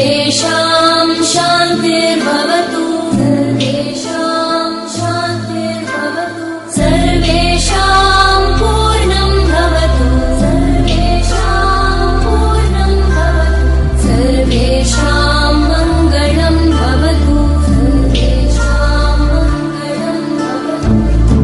सर्वेषां शान्तिर्भवतु सर्वेषां शान्तिर्भवतु सर्वेषां पूर्णं भवतु सर्वेषां पूर्णं भवतु सर्वेषां मङ्गलं भवतु सर्वेषां मङ्गलं भवतु।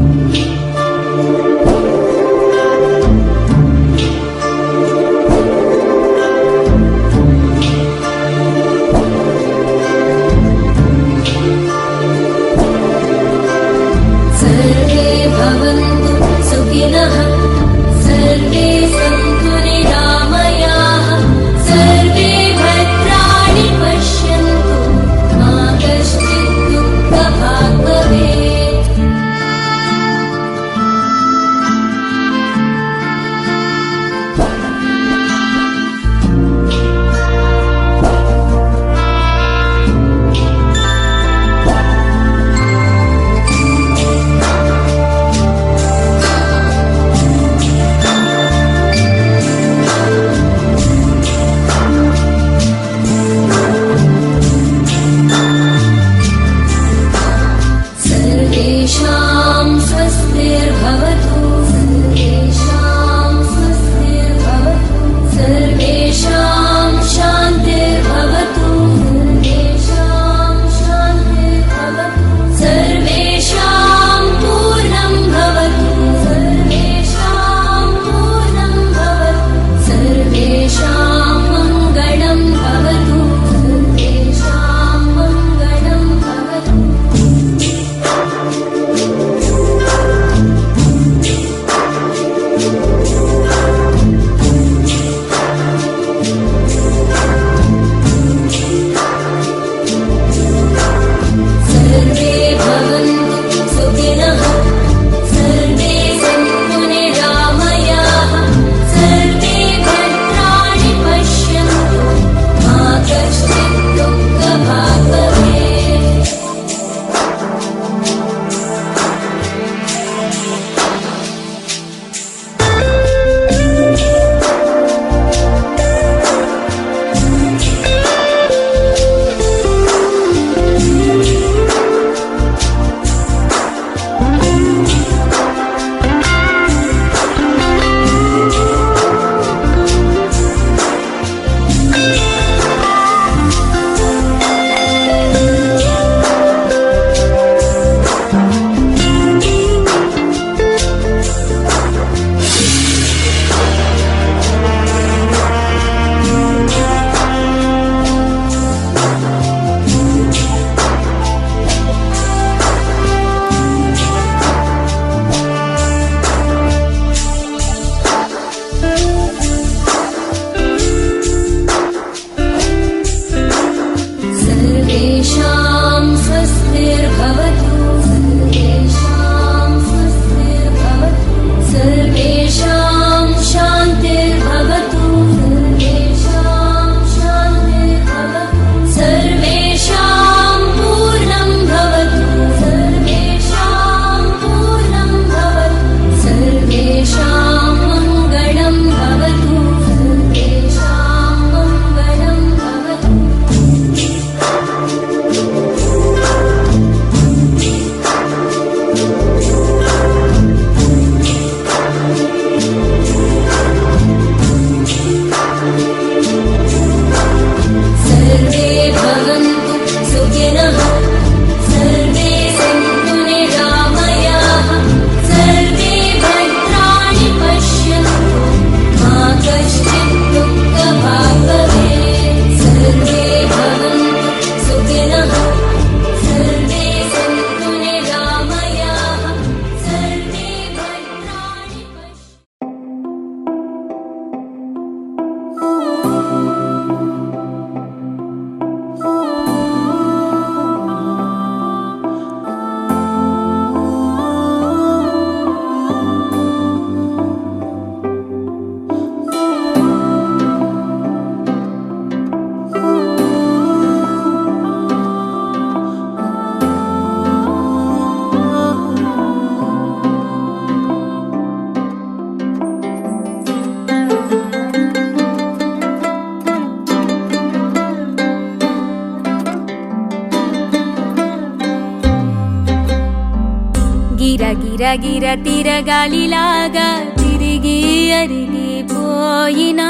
గిర తిరగాలిలాగా తిరిగి అరిగిపోయినా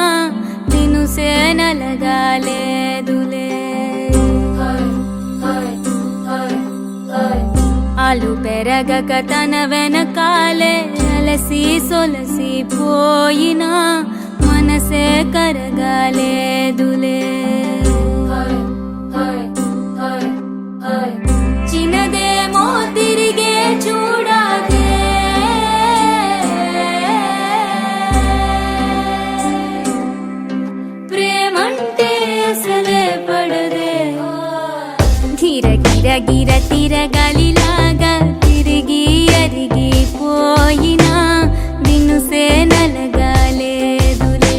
దినుసే నలగాలేదులే. ఆలు పెరగక తన వెనకాలే అలసి సొలసి పోయినా మనసే కరగాలేదులే. చిన్నదేమో తిరిగే చూడాదే, ప్రేమంటే అసలే పడదే. గిర తిరగాలిలాగా తిరిగి అరిగిపోయినా దినుసే నలగాలేదులే.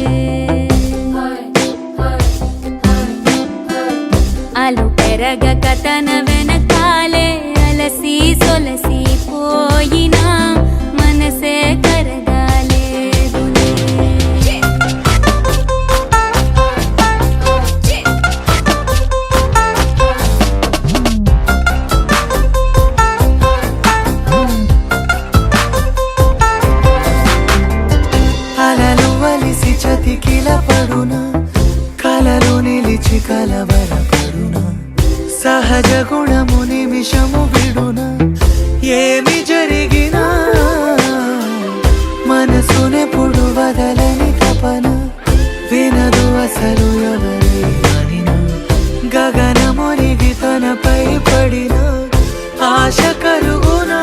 ఆలు పెరగక తన వెనకాలే అలసి సొలసి పోయినా మనసే కరగాలేదులే. అలలు వలిసి చతికిల పడునా, కలలు నిలిచి కలవరపడునా, సహజ గుణము నిమిషము విడునా. ఏమి జరిగినా మనసునెప్పుడు వదలని తపన, వినదు అసలు ఎవరి అనినా. గగనమునిగి తనపై పడిన ఆశ కలుగునా.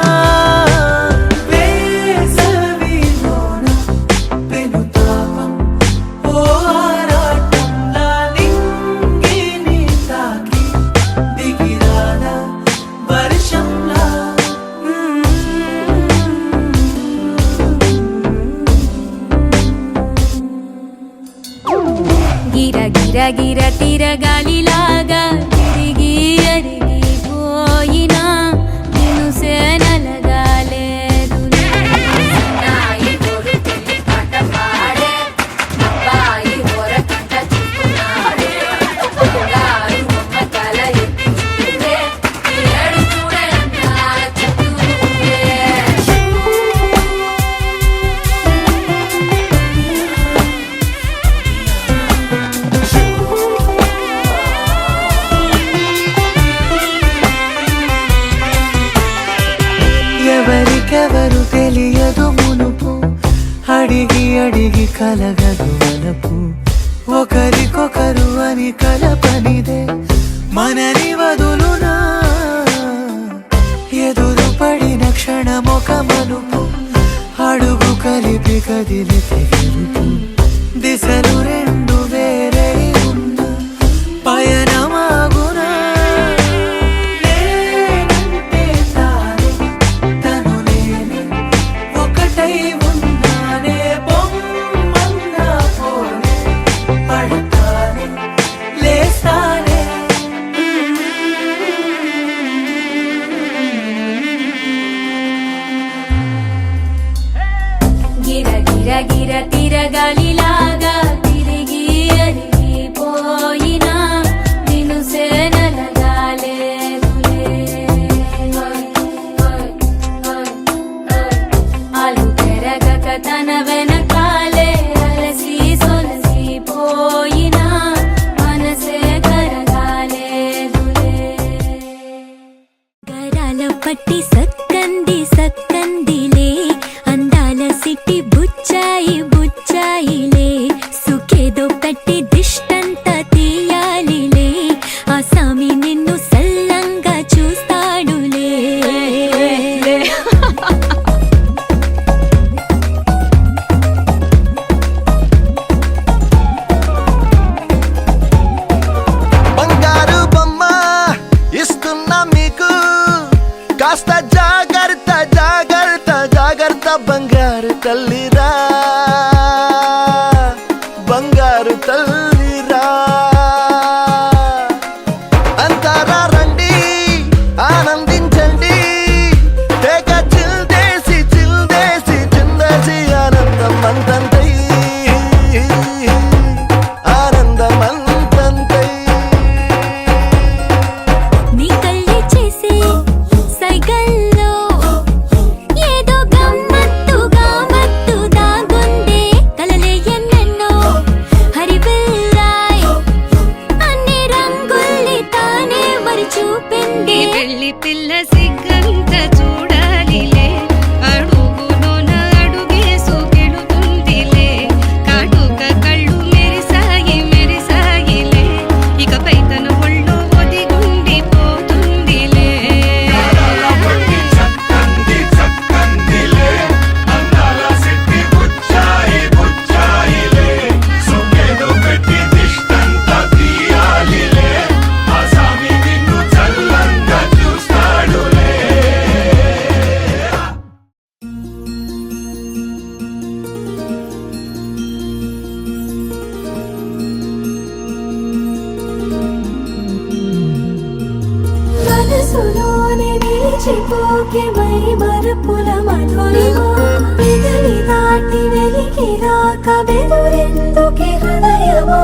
గిర తిరగాలిలాగా తిరిగి అరిగిపోయినా దినుసే నలగాలేదులే. ఎవరికెవరు తెలియదు మునుపు, అడిగి అడిగి కలగదు వలపు. ఒకరికొకరు అని కలపనిదే మనని వదులునా. ఎదురు పడిన క్షణమొక మలుపు, అడుగు కలిపి కదిలితే గెలుపు. దిశలు రెండు వేరే ఉన్న పయనమాగునా. గిర తిరగాలిలాగా తిరిగి అరిగిపోయినా దినుసే నలగాలేదులే. ఆలు పెరగక తన వెనకాలే అలసి సొలసి పోయినా మనసే కరగాలేదులే. గరాల పట్టి సక్కంది సక్కందిలే, అందాల సిట్టి బుచ్చాయి బుచ్చాయిలే. సుఖేదో పెట్టి దిష్టంతా తీయాలిలే, ఆ సామి నిన్ను సల్లంగా చూస్తాడులే. బంగారు బొమ్మ ఇస్తున్నా మీకు, కాస్త జాగ్రత్త జాగ్రత్త జాగ్రత్త. బంగారు తల్లిరా బంగారు తల్లిరా. అంతారా రండి ఆనందించండి, తేక చిల్దేసి చిల్దేసి చిందేసి ఆనందం అంతంతై ఆనందం అంతంతై. నీ కళ్ళే చేసే సైగల్లో ఏ సిల్లి పిల్ల సిగ్గంత చూడాలిలే అడుగులోన అడుగేసుకెడుతుందిలే కాటుక కళ్ళు మెరిసాయి మెరిసాయిలే ఇకపై తన ఒళ్ళు ఒదిగుండిపోతుందిలే మనసులోనే నిలిచిపోకే మై మరుపుల మధురిమా పెదవి దాటి వెలికి రాక బెదురెందుకే హృదయమా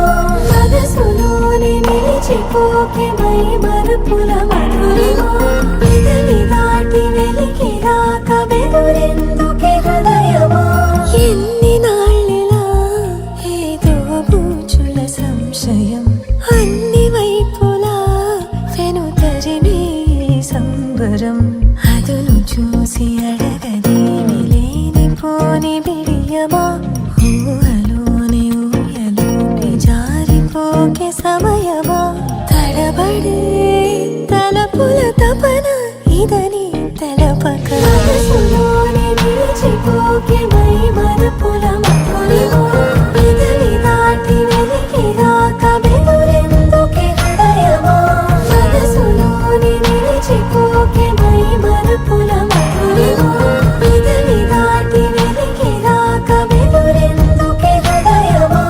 మనసులోనే నిలిచిపోకే మై మరుపుల మధురిమా పెదవి దాటి వెలికి రాక బెదురెందుకే హృదయమా ఎన్ని నాళ్ళిలా ఏదో బూచుల సంశయం అన్ని వైపులా వెనుతరినే సంబరం అదును చూసి అడగదేమి లేనిపోని బిడియమా ఊహలోని ఊయలోకి జారిపోకే సమయమా తడబడే తలపుల తపన ఇదని తెలపక మనసులోనే నిలిచిపోకే మై మరుపుల మధురిమా పెదవి దాటి వెలికి రాక బెదురెందుకే హృదయమా మనసులోనే నిలిచిపోకే మై మరుపుల మధురిమా పెదవి దాటి వెలికి రాక బెదురెందుకే హృదయమా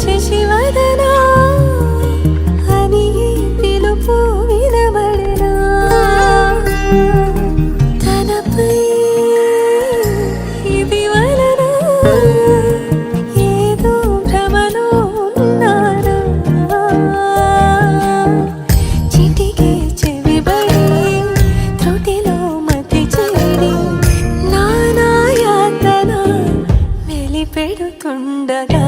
శశివదనా అని పిలుపు వినబడనా తనపై ఇది వలన ఏదో భ్రమలో ఉన్నారా చిటికే చెవిబడి త్రుటిలో మతి చేడి నానాయాతన వెలిపెడుతుండగా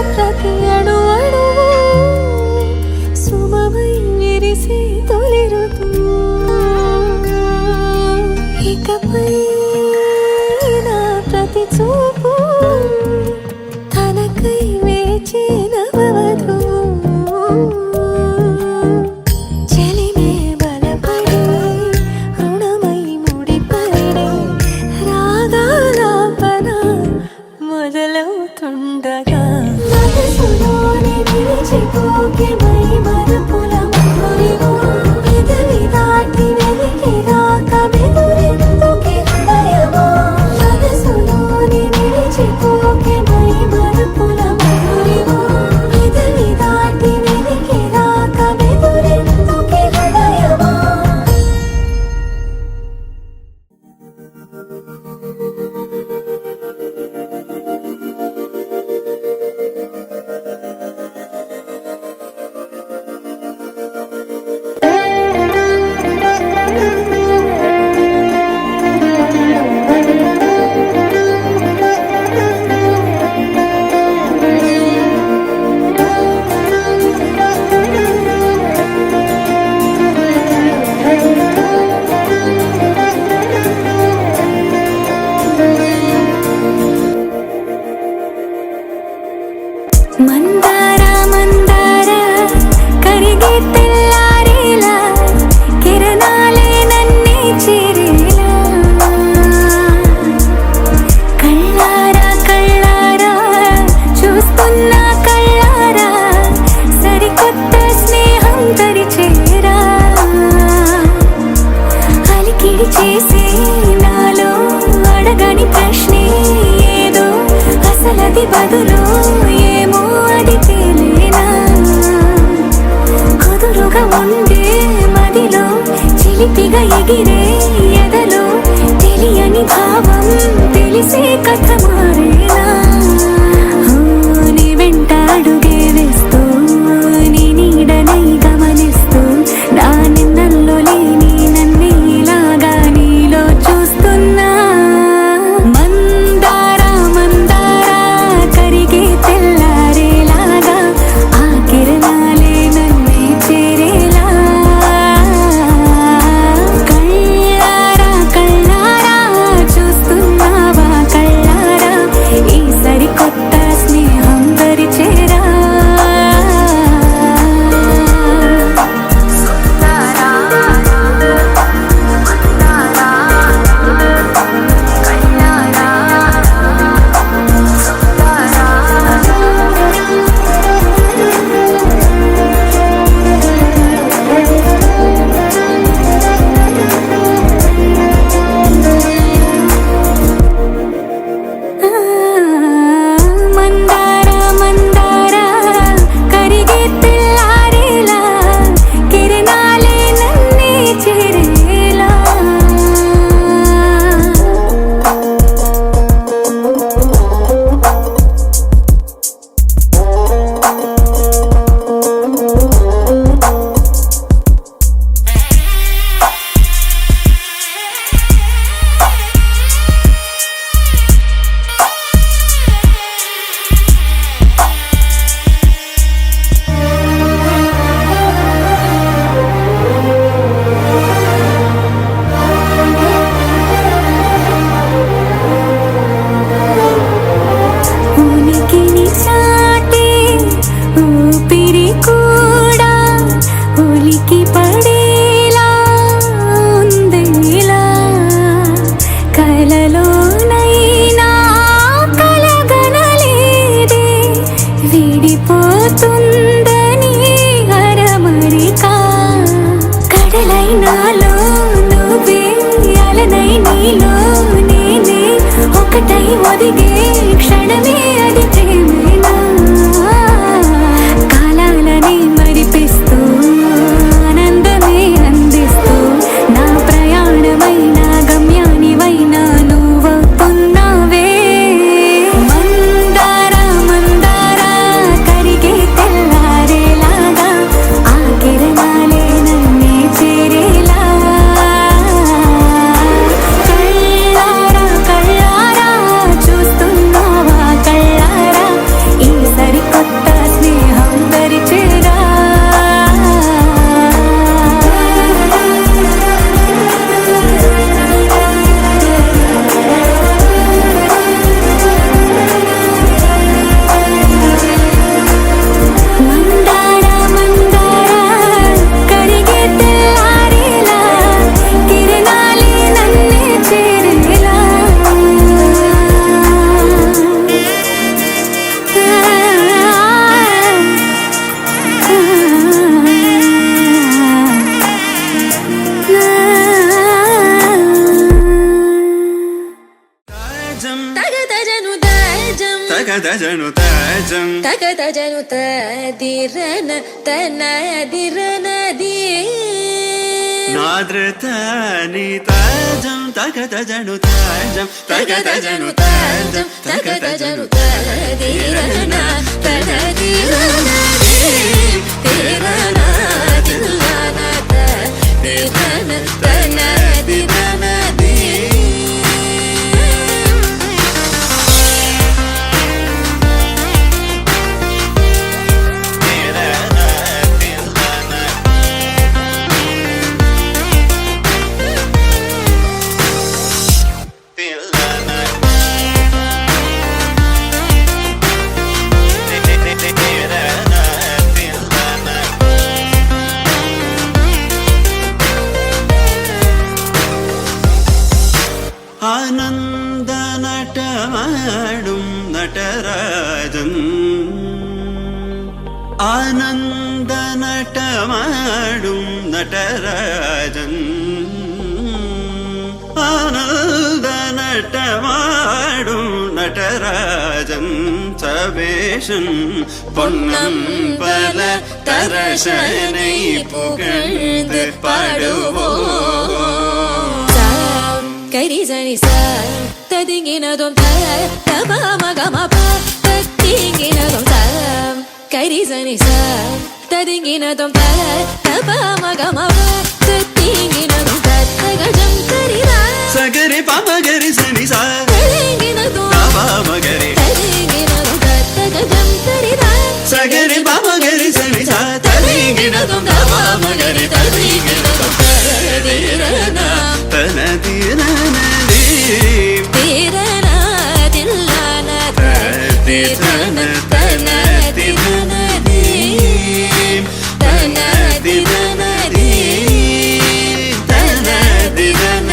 ప్రతి అణు అణువు సుమమై విరిసి తొలిరుతూ ఇకపై నా ప్రతి చూపు తనకై వేచి నవవధు చెలిమే బలపడి రుణమై ముడిపడి రాగాలాపన మొదలవుతుండగా మనసులోనే నిలిచిపోకే మై మరుపుల మధురిమా పెదవి దాటి వెలికి రాక బెదురెందుకే హృదయమా మనసులోనే నిలిచిపోకే మై మరుపుల మధురిమా పెదవి దాటి వెలికి రాక బెదురెందుకే హృదయమా మందార మందార కరిగే తెల్లారేలా కిరణాలే నన్నే చేరేలా కళ్ళారా కళ్ళారా చూస్తున్నా కళ్ళారా సరికొత్త స్నేహం తరిచేరా బదులు ఏమో అది తేలేనా కుదురుగా ఉండే మదిలో చిలిపిగా ఎగిరే ఎదలో తెలియని భావం తెలిసే కథ మారేనా నీ వెంట అడుగే వేస్తూ నీ నీడనై గమనిస్తూ నా నిన్నల్లో లేని నన్నే ఇలాగా నీలో చూస్తున్నా మందారా మందారా కరిగే తెల్లారేలాగా ఆ కిరణాలే నన్నే చేరేలా కళ్ళారా కళ్ళారా చూస్తున్నావా కళ్ళారా ఈ సరికొత్త స్నేహం పరిచేరా మందారా మందారా కరిగే తెల్లారేలా కిరణాలే నన్నే చేరేలా ఉనికిని చాటే ఊపిరి కూడా ఉలికి పడేలా ఉందేలా కలలోనైనా కలగనలేదే విడిపోతుందని అరమరిక కడలైనాలో నువ్వే అలనై నీలో నేనే ఒకటై ఒదిగే క్షణమే అది ప్రేమేనా కాలాలని మరిపిస్తూ ఆనందమే అందిస్తూ నా ప్రయాణమైన గమ్యానివైనా నువ్వవుతున్నావే మందారా మందారా కరిగే తెల్లారేలాగా ఆ కిరణాలే నన్నే చేరేలా కళ్ళారా కళ్ళారా చూస్తున్నావా కళ్ళారా ఈ సరికొత్త స్నేహం పరిచేరా మందారా మందారా కరిగే తెల్లారేలా కిరణాలే నన్నే చేరేలా తగదజను దజం తగదజను తాజం తగదజను తదిరన తనదిరనది నాద్రతాని తాజం తగదజను తాజం తగదజను తాజం తగదజను తదిరన తనదిరనది తిరన తిల్లన తదిరన తనదిరనది ആനന്ദ നടമാടും നടരാജൻ ആനന്ദ നടമാടും നടരാജൻ ആനന്ദ നടമാടും നടരാജൻ சபேஷன் பொன்னம் பல தரசனை புகழ்ந்து பாடுவோம். கரி சனி சார் ததிங்கினதும் தமகமப தத்திங்கினதும் தாம் கரி சனி சார் ததிங்கினதும் தமகமப தத்திங்கினதும் தத்தகஜம் கரிதா சகரி பமகரி சனி சார் ததிங்கினதும் பமகரி ததிங்கினதும் தத்தகஜம் கரிதா சகரி பமகரி சனி சார் ததிங்கினதும் பமகரி ததிங்கினதும் ததிரனா தனதிரனதி திரனா தில்லானா திரன தனதிரனதி தனதிரனதி தனதிரன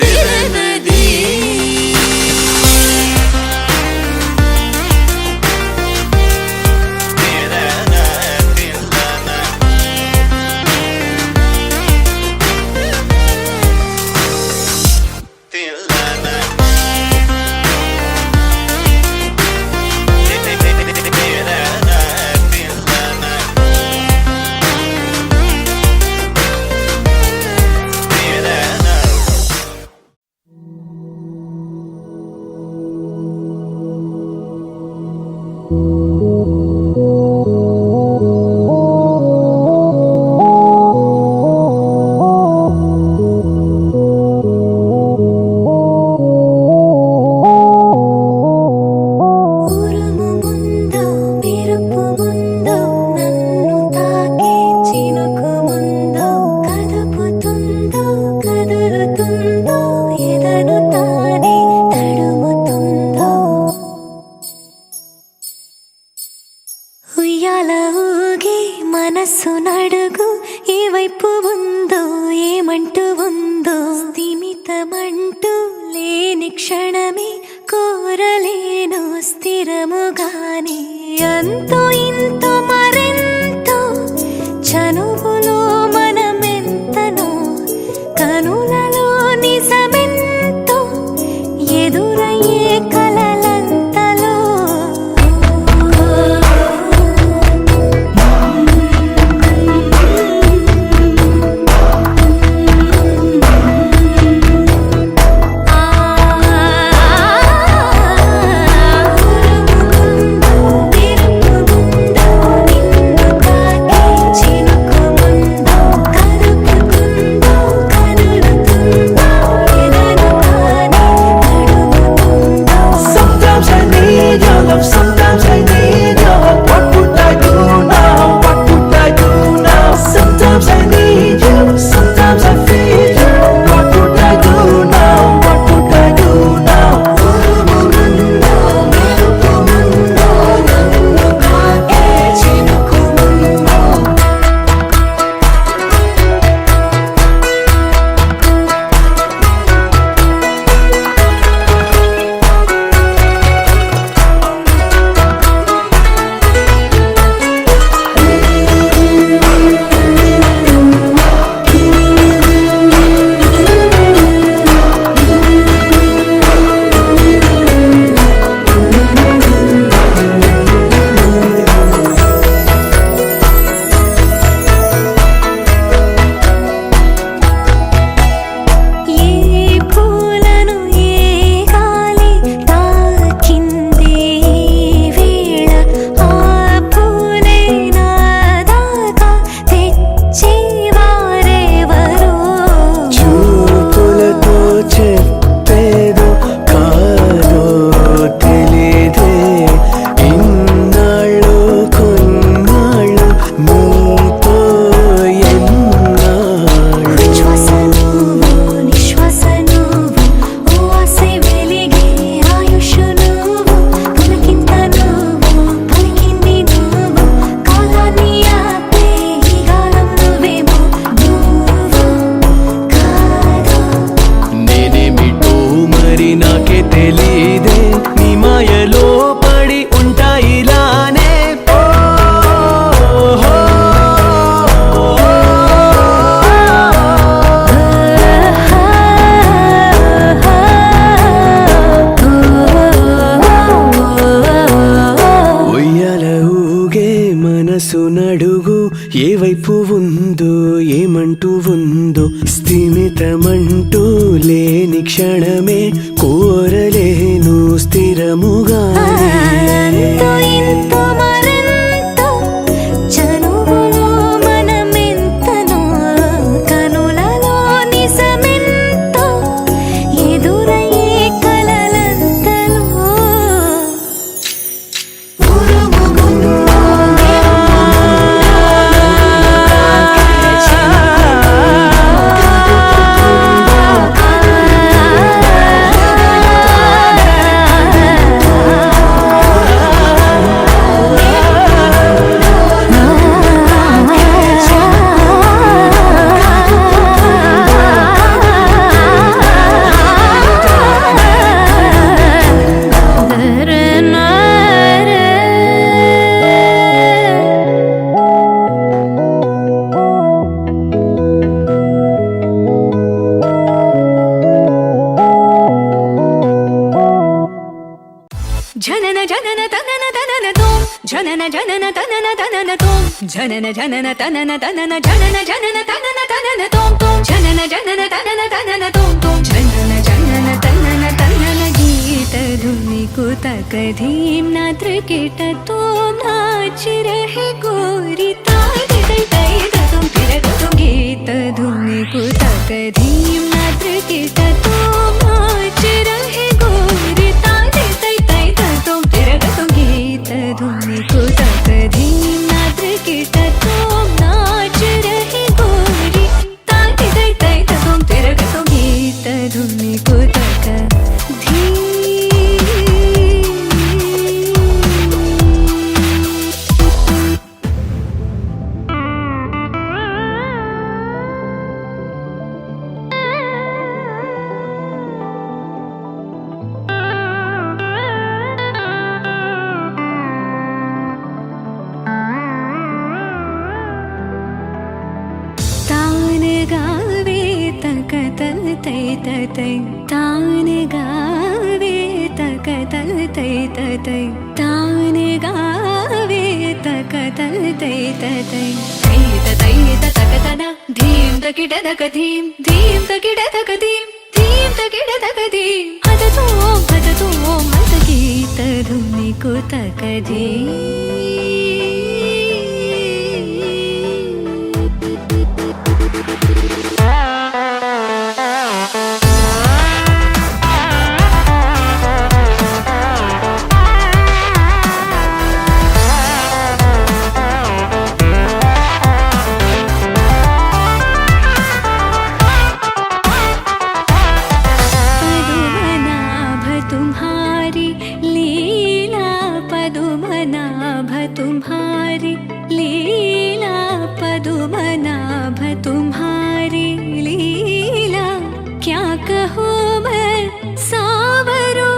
திரனதி ఉరుము ముందు మెరుపు ముందు నన్ను తాకే చినుకు ముందు కదుపుతుందో కదులుతుందో ఎదను తానే తడుముతుందో ఉయ్యాల ఊగి మనస్సు నడుగు ఏ వైపు ఉందో ఏమంటూ ఉందో స్థిమితమంటూ లేని క్షణమే కోరలేను స్థిరముగానే అంతో ఇంతో మరెంతో చనువులో మనమెంతనో కనులలో నిజమెంతో ఎదురయ్యే కలలంతలో తిరుపు ముందు నిన్ను తాకే చినుకు ఏ వైపు ఉందో ఏమంటూ ఉందో స్థిమితమంటూ లేని క్షణమే కోరలేను స్థిరముగా అంతో ఇంతో మరెంతో చనువులో మనమెంతనో కనులలో నిజమెంతో ఎదురయ్యే కలలంతలో జనన జనన తనన తనన తోం జనన జనన తనన తనన తోం జనన జనన తనన తనన జనన జనన తనన తనన తోం తోం జనన జనన తనన తనన తోం తోం జనన జనన తనన తనన గీత ధుని కుతక ధీం నాత్ర కిట తోం నాచ రహే గోరి తాయి తై తై తోం తిరగ తోం గీత ధుని కుతక ధీం నాత్ర కిట తోం నాచ రహే గోరి తాయి తై తై తోం తిరగ తోం గీత ధుని కుతక ధీం నాత్ర కిట తోం నాచ రహే గోరి తాయి తై తై తోం తిరగ తోం గీత ధుని కుతక ధీం तान गावे तकतल तै तै तान गावे तकतल तै तै तान गावे तकतल तै तै तै तकतन धीम तकिड तक धीम धीम तकिड तक धीम धीम तकिड तक धीम हद तो मत गीत धुनि को तक धीम तुम्हारी लीला पदुमनाभ तुम्हारी लीला क्या कहूँ मैं सावरो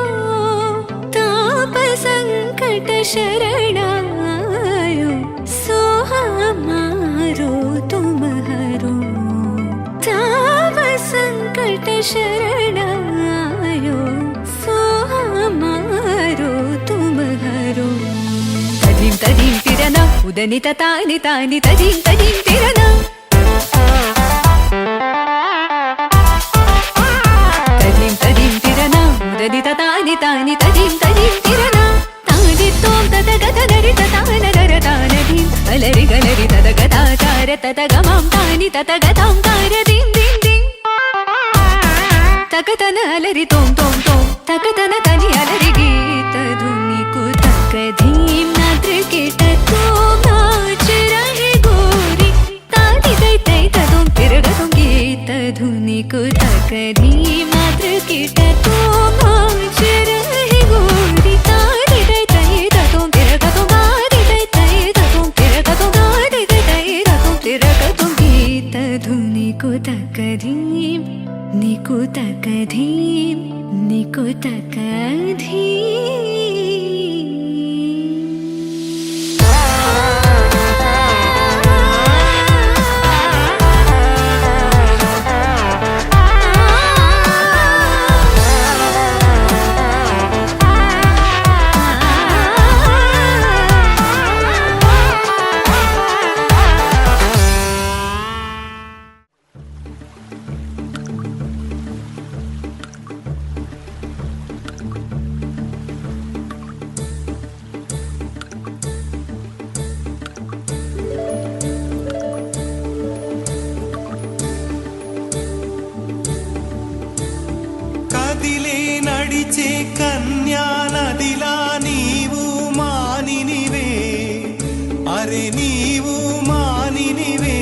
ताप संकट शरणायो सो हमारो तुम हरो ताप संकट शरणायो सो हमारो तुम हरो तदीं तदीं तिरना उदनित तानि तानि तदीं तदीं तिरना तदीं तदीं तिरना उदनित तानि तानि तदीं तदीं तिरना तानि तों तदगत नरित तान दर तानदीं अलरि गलरि तदगता तार तदगमां तानि तदगतां तार दीं दीं दीं तकतन अलरि तों तों तों तकतन तनि अलरि गीत धुनि कुतक धीं नाद्र कीट तों नाच रहे गोरी तानि तै तै तों तिरगतों गीत धुनि कुतक धीं नाद्र कीट तों नाच रहे गोरी तानि तै तै तों तिरगतों गादि तै तै तों तिरगतों गादि तै तै तों तिरगतों गीत धुनि कुतक धीं निकुतक धीं निकुतक धीं నడిచే కన్యా నదిలా నీవు మానినివే, అరే నీవు మానినివే.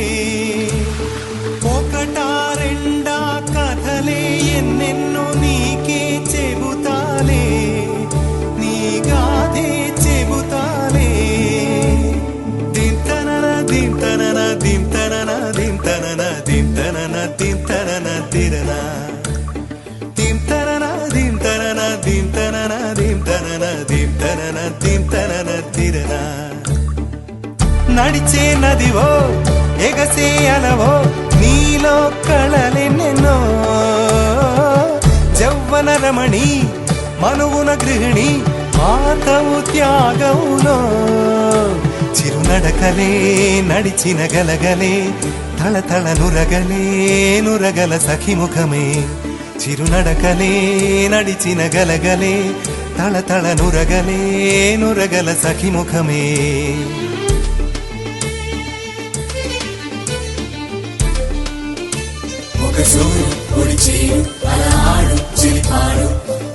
ఒకటా రెండా కథలే ఎన్నెన్నో నీకే చెబుతాలే, నీ గాథే చెబుతాలే. దింతనన దింతనన దింతనన దింతనన దింతనన దింతనన తిరన దింతనన దింతనన దింతనన దింతనన దింతనన దింతనన తిరన. నడిచే నదివో ఎగసే అలవో నీలో కళలెన్నెన్నో, జవ్వన రమణి మనువున గృహిణి మాతవు త్యాగములో. చిరునడకలే నడిచిన గలగలే తళతళ నురగలే నురగల సఖిముఖమే. చిరునడకలే నడిచిన గలగలే తళతళ నురగలే నురగల సఖిముఖమే. ఒక సూర్యు పొడిచేరు అలా ఆడు చిలిపాడు,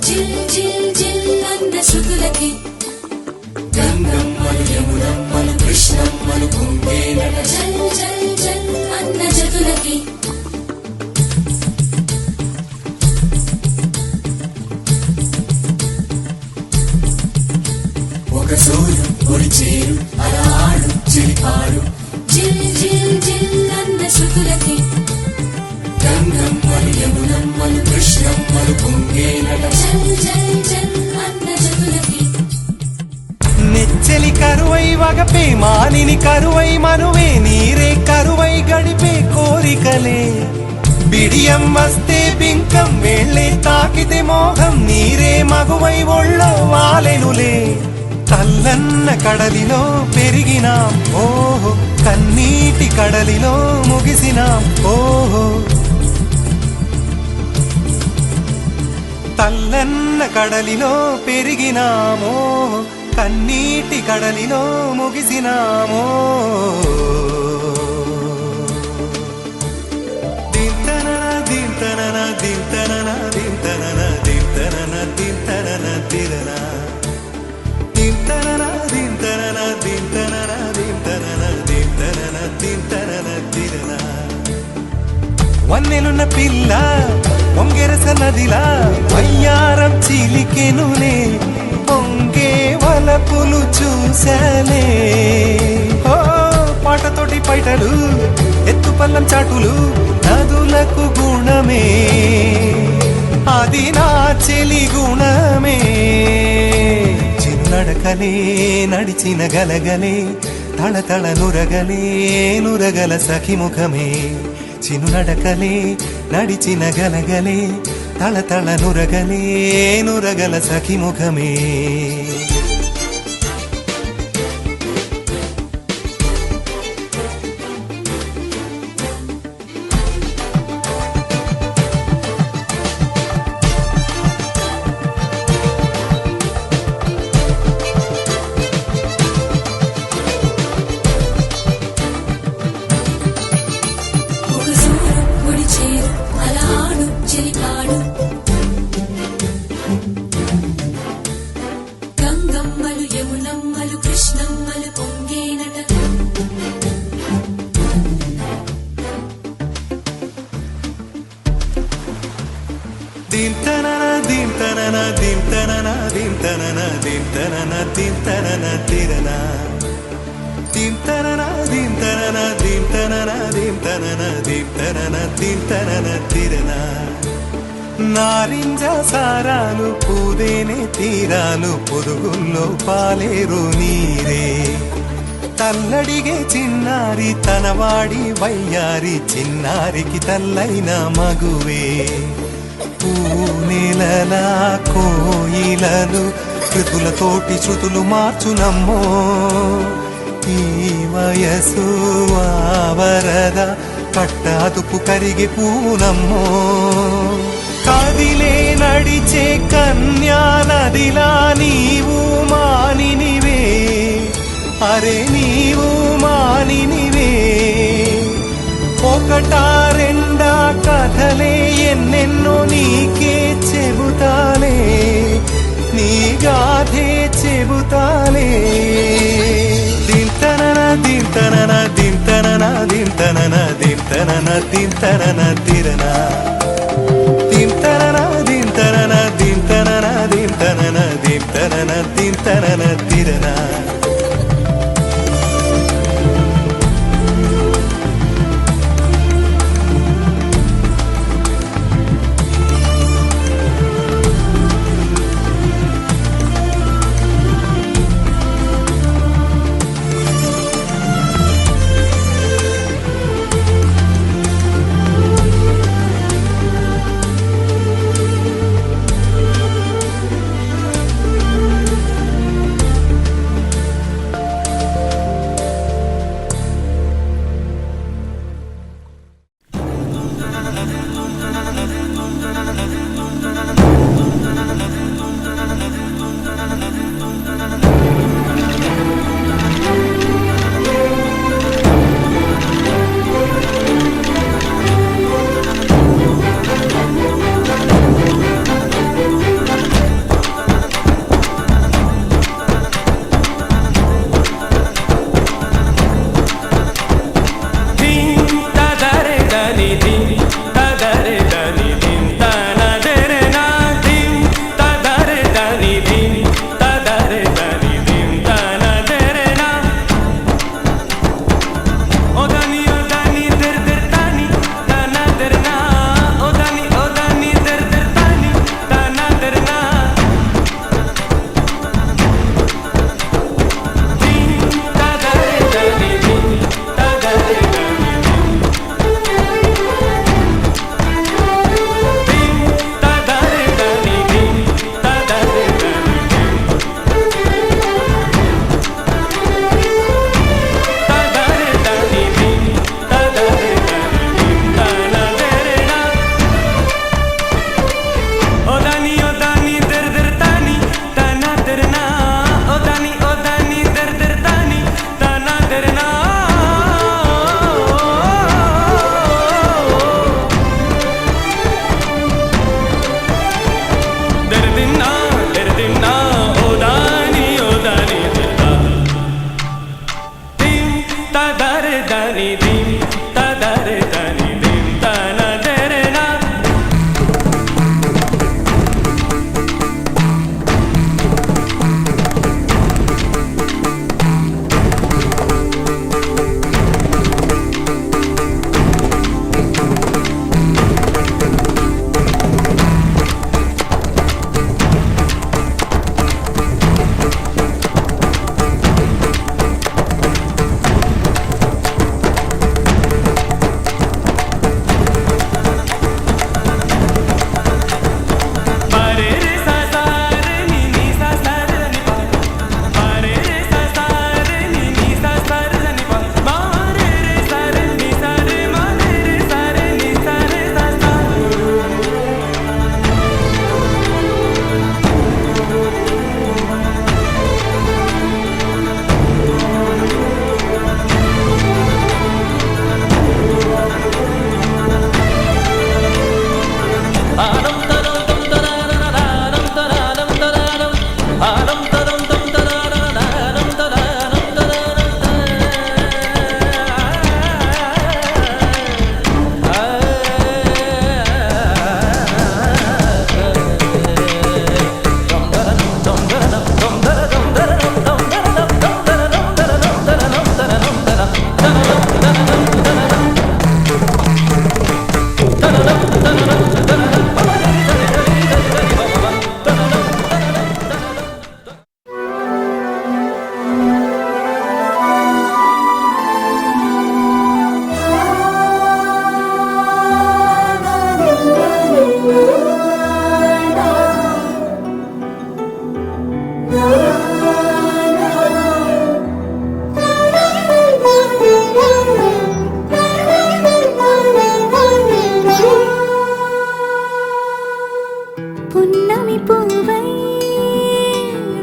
జిల్ జిల్ జిల్ అన్న శృతులకి గంగమ్మలు యమునమ్మలు కృష్ణమ్మలు కుంగేనట, జల్ జల్ జల్ అన్న జతులకి. ఒక సూర్యు పొడిచేరు అలా ఆడు చిలిపాడు, జిల్ జిల్ జిల్ అన్న శృతులకి గంగమ్మలు యమునమ్మలు కృష్ణమ్మలు కుంగేనట, జల్ జల్ జల్ అన్న జతులకి. నెచ్చలి కరువై వగపే మానిని కరువై మనువే నీరే కరువై గడిపే కోరికలే. బిడియం వస్తే బింకం వేళ్ళే తాకితే మోహం నీరే మగువై ఒళ్ళో వాలెనులే. తల్లన్న కడలిలో పెరిగినాం ఓహో, కన్నీటి కడలిలో ముగిసినాం ఓహో. తల్లన్న కడలిలో పెరిగినామో, కన్నీటి కడలిలో ముగిసినామో. దింతనన దింతనన దింతనన దింతనన దింతనన దింతనన తిరన దింతనన దింతనన దింతనన దింతనన దింతనన దింతనన తిరన. వన్నెలున్న పిల్ల పొంగెరస నదిలా వయ్యారం చిలికెనులే, పొంగే వలపులు చూశాలే. ఓ పాటతోటి పైటలు ఎత్తు పల్లం చాటులు నదులకు గుణమే, అది నా చెలి గుణమే. చిరునడకలే నడిచిన గలగలే తళతళ నురగలే నురగల సఖిముఖమే. చిరునడకలే నడిచిన గలగలే తళతళ నురగలే నురగల సఖిముఖమే. ఒక సూర్యు పొడిచేరు అలా ఆడు చిలిపాడు, గంగమ్మలు యమునమ్మలు కృష్ణమ్మలు పొంగేనట. దింతనన దింతనన దింతనన దింతనన దింతనన దింతనన తిరన దింతనన దింతనన దింతనన దింతనన దింతనన దింతనన తిరన. నారింజ సారాలు పూదేనే తీరాలు పొరుగుల్లో పాలేరు నీరే. తల్లడిగే చిన్నారి తనవాడి వయ్యారి చిన్నారికి తల్లైన మగువే. పూనెలలా కోయిలలు శృతులతోటి శృతులు మార్చునమ్మో. ఈ వయసు ఆవరద కట్టాదుపు కరిగి పూనమ్మో. కదిలే నడిచే కన్యా నదిలా నీవు మానినివే, అరే నీవు మానినివే. ఒకటా రెండా కథలే ఎన్నెన్నో నీకే చెబుతాలే. తనన దిం తనన దిం తనన తిరనా దిం తనన దిం తనన దిం తనన దిం తనన దిం తనన దిం తనన తిరనా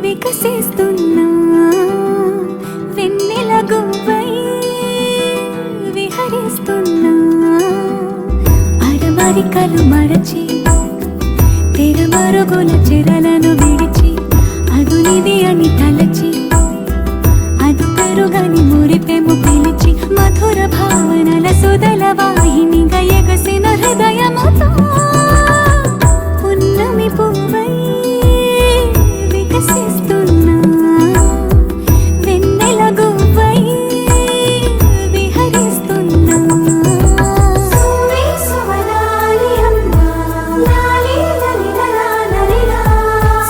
వికసిస్తున్నా వెన్నెల గువ్వై విహరిస్తున్నా అరమరికలు మరచి తెరమరుగుల చెరలను విడిచి అదునిది అని తలచి అది పెరుగని మురిపెము పిలిచి మధుర భావనల సుదల వాహినిగా ఎగసిన హృదయముతో పున్నమి పువ్వై వికసిస్తున్నా వెన్నెల గువ్వై విహరిస్తున్నా సువి సువలాలి అమ్మా లాలి లలిలా లలిలా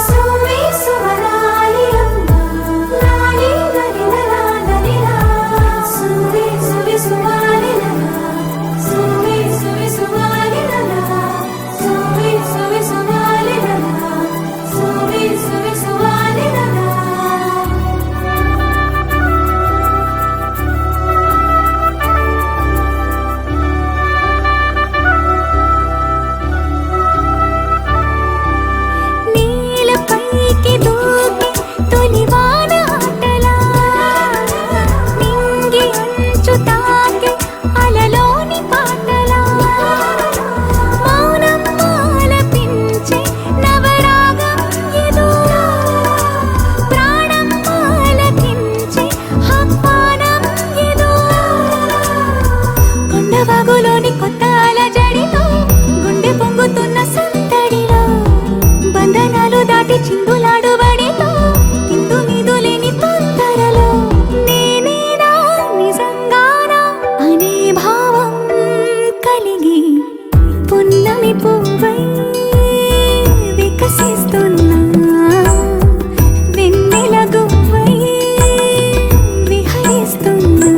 సువి సువలాలి అమ్మా లాలి లలిలా లలిలా సువి సువి సువాలి లలా సువి సువి సువాలి లలా సువి సువి సువాలి లలా సువి సువి సువాలి లలా నీలపైకి దూకి తొలివాన ఆటలా నింగి అంచు తాకి అలలోని పాటలా మౌనం ఆలపించే నవరాగం ఏదో ప్రాణం ఆలకించే ఆహ్వానం ఏదో కొండవాగులోని కొత్త అలజడిలో గుండె పొంగుతున్న సందడిలో బంధనాలు దాటి చిందులాడు బడిలో ఇందు మీదు లేని తొందరలో నేనేనా నిజంగానా అనే భావం కలిగి పున్నమి పువ్వై వికసిస్తున్నా వెన్నెల గువ్వై విహరిస్తున్నా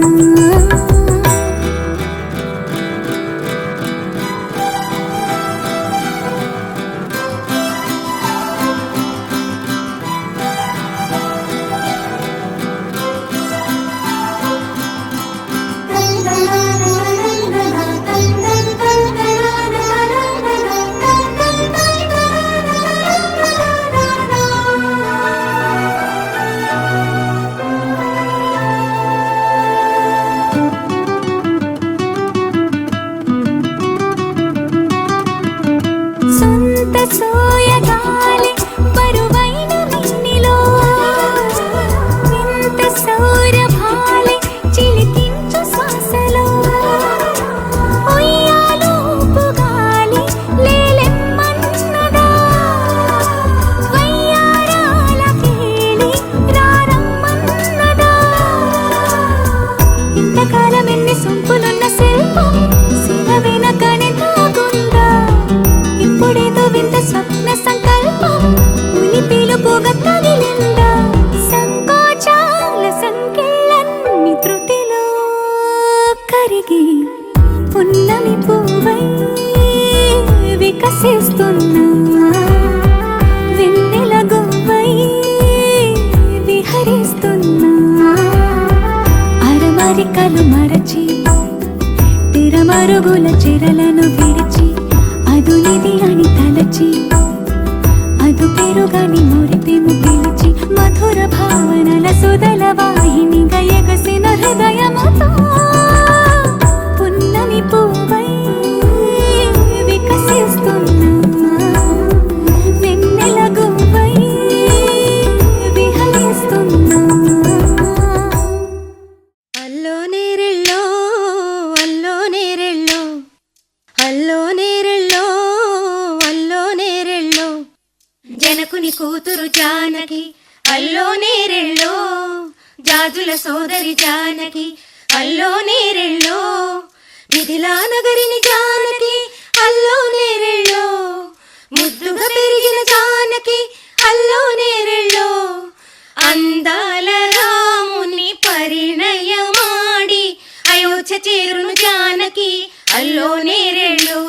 సొంత సోయగాలి బరువైన మిన్నిలో వింత సౌరభాలి చిలికించు శ్వాసలో ఉయ్యాలూపు గాలి లేలెమ్మన్నదా వయ్యారాల కేళి రారమ్మన్నదా ఇంతకాలం ఎన్ని సొంపులున్న శిల్పం శివ వెనకనే తాగుందా ఇప్పుడేదో వింత స్వప్న సంకల్పం ఉలి పిలుపుగా తగిలిందా సంకోచాల సంకెళ్ళన్ని త్రుటిలో కరిగి పున్నమి పువ్వై వికసిస్తున్నా వెన్నెల గువ్వై విహరిస్తున్నా అరమరికలు మరచి తిరమరుగుల చిరలను విడిచి అదునిది అని తలచి అదు పెరుగని మురిపెము పిలిచి మధుర భావనల సుదల వాహినిగా ఎగసిన హృదయముతో పున్నమి పువ్వై వికసిస్తున్నా వెన్నెల గువ్వై విహరిస్తున్నా అల్లో నేరెళ్ళో అల్లో నేరెళ్ళో అల్లో నేరెళ్ళో అల్లో నేరెళ్ళో జనకుని కూతురు జానకి అల్లో నేరెళ్ళో జాజుల సోదరి జానకి అల్లో నేరెళ్ళో మిథిలా నగరిని జానకి అల్లో నేరెళ్ళో ముద్దుగా పెరిగిన జానకి అల్లో నేరెళ్ళో అందాల రాముని పరిణయమాడి అయోధ్య చేరును జానకి అల్లో నేరెళ్ళో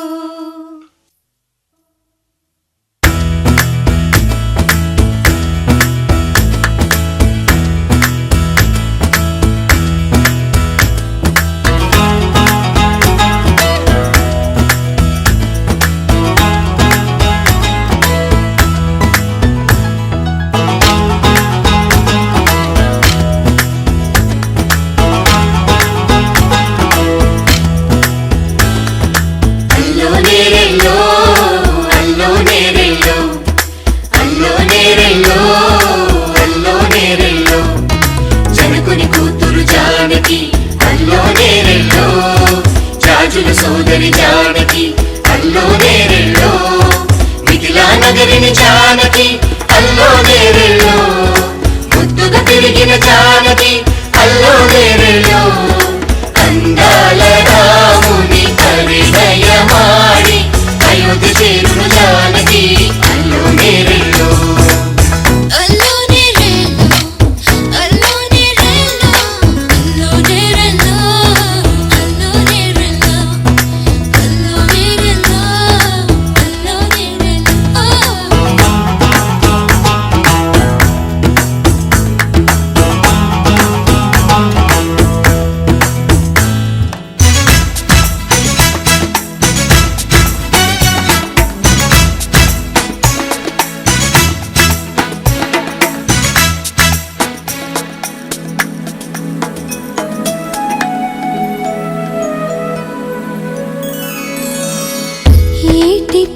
సుందరి జానకి అల్లో నేరెళ్ళో మిథిలా నగరిని జానకి అల్లో నేరెళ్ళో ముద్దుగా తిరిగిన జానకి అల్లో నేరెళ్ళో అందాల రాముని పరిణయమాడి అయోధ్య చేరును జానకి అల్లో నేరెళ్ళో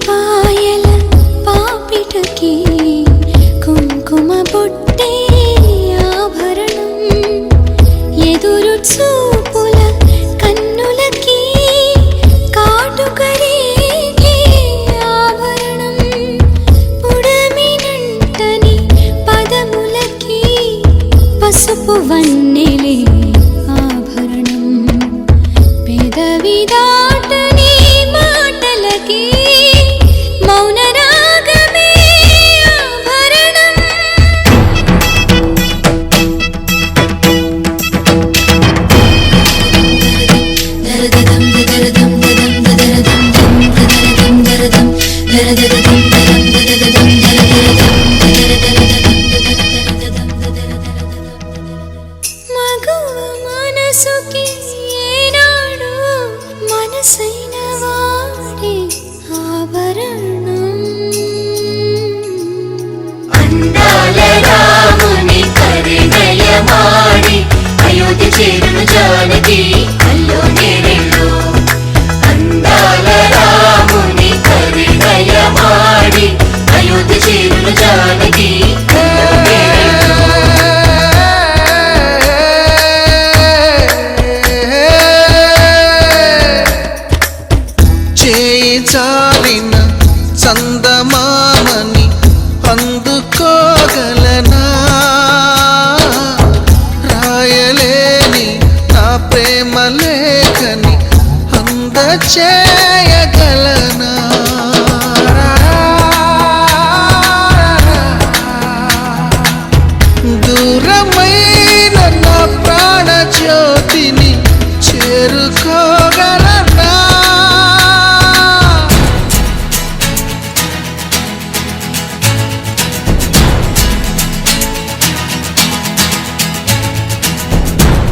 పాయల పాపిటకి కుంకుమ బొట్టే ఆభరణం ఎదురు చూపుల కన్నులకి కాటుకరేగే ఆభరణం పుడమినంటని పదములకి పసుపు వన్నెలే ఆభరణం పెదవి దాటని మాటలకి మౌన రాగమే ఆభరణం దరదం దరదం దరదం దరదం దరదం దరదం దరదం దరదం మగువ మనసుకి ఏనాడు మనసైన వాడే ఆభరణం అందాల రాముని పరిణయమాడి అయోధ్య చేరును జానకి అల్లో నేరెళ్ళో అందాల రాముని పరిణయమాడి అయోధ్య చేరును జానకి అల్లో నేరెళ్ళో చేయి చాలిన చందమామని అందుకోగలనా రాయలేని నా ప్రేమ లేఖని అందచేయగలనా దూరమైన నా ప్రాణ జ్యోతిని చేరుకోగలనా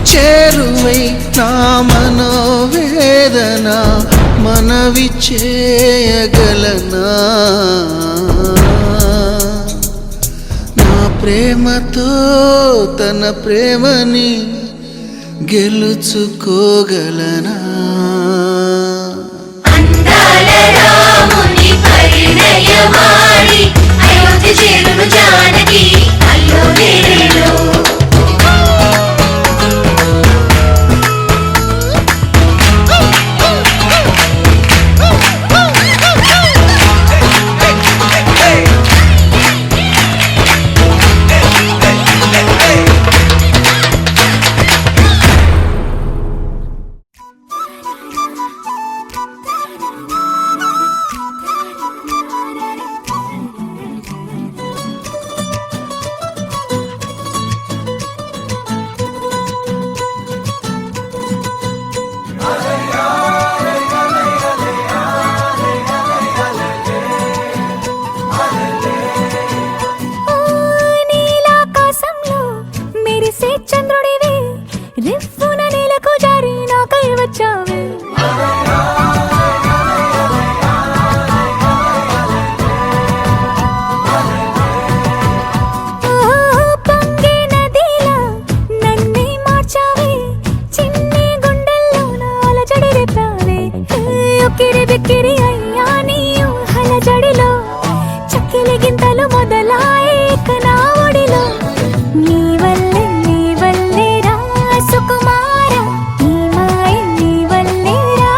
చేరువై నా మనోవేదన మనవి చేయగలనా నా ప్రేమతో తన ప్రేమని గెలుచుకోగలనా అందాల రాముని పరిణయమాడి అయోధ్య చేరును జానకి అల్లో నేరెళ్ళో నీలాకాశంలో మెరిసే చంద్రుడివి రిఫ్ఫున నేలకు జారి నాకై వచ్చావే పొంగే నదిలా నన్నే మార్చావే చిన్ని గుండెల్లో నాల జడి రేపావే ఉక్కిరి బిక్కిరి అయ్యా నీ ఊహల జడిలో చక్కిలి గింతలు మొదలాయే నా ఒడిలో నీ వల్లే రా సుకుమార నీ మాయ నీ వల్లే రా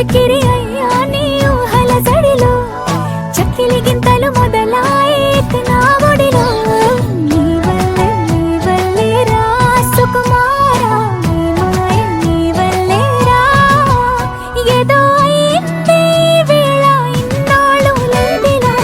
బిక్కిరి అయ్యా నీ ఊహల జడిలో చక్కిలి గింతలు మొదలాయేత్ నా ఒడిలో నీ వల్లే రా సుకుమారా నీ మాయ నీ వల్లే రా ఏదో అయింది ఈ వేళ ఇన్నాళ్ళు లేదిలా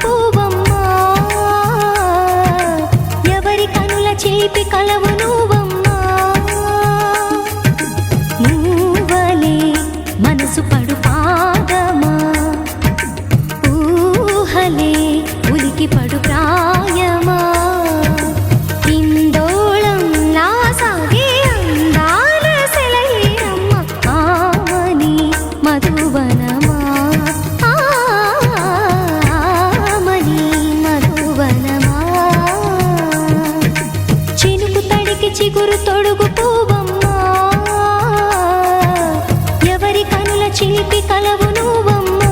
పువ్వమ్మా ఎవరి కనుల చేపి కలవు నువ్వమ్మా నువ్వలే మనసు పడు పాదమా ఊహలే ఉలికి పడు ప్రాయమా ఇందోళంలా సాగే అందాల సెలయేరమ్మ ఆమని మధువనమా ఆమని మధువనమా చినుకు తడికి చిగురు తొడుగు పువ్వమ్మా ఎవరి కనుల చిలిపి కలవు నువ్వమ్మా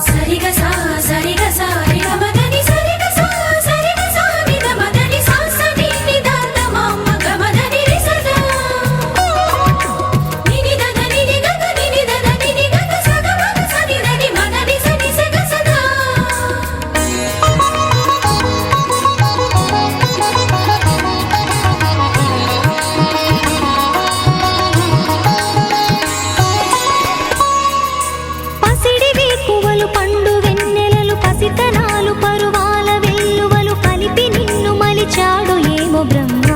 సరిగా సా సరిగా సా రిగమదని సరిగా సా సరిగా సా నిదమదని సా సని నిదాత మమ్మ గమదని రిసదా నిని దద నిని గగ నిని దద నిని గగ సగ మగ సని దని మదని సని సగ సదా పసిడి వేకువలు పండు వెన్నెలలు పసితనాలు పరువాల వెల్లువలు కలిపి నిన్ను మలిచాడు ఏమో బ్రహ్మ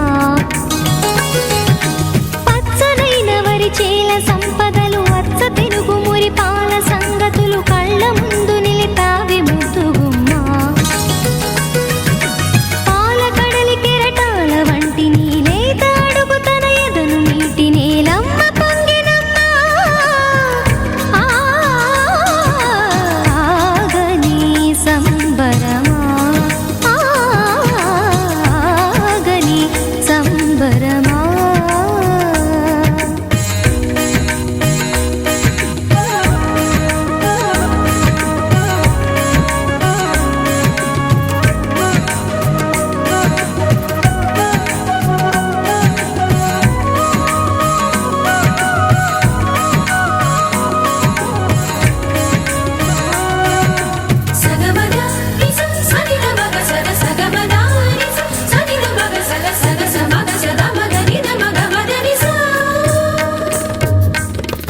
పచ్చనైన వరి చేల సంపదలు అచ్చ తెనుగు మురి పాల సంగతులు కళ్ళ ముందు నిలిపావి ముద్దుగుమ్మా పాల కడలి కెరటాల వంటి నీలేత అడుగు తన ఎదను నీటి నేలమ్మ పొంగినమ్మా ఆగని సంబరమా ఆగని సంబరమా సగమద నిస సని మగ సగ సగమద నిస సని మగ సగ సగ సమగ సద మగ నిద మగ మద నిస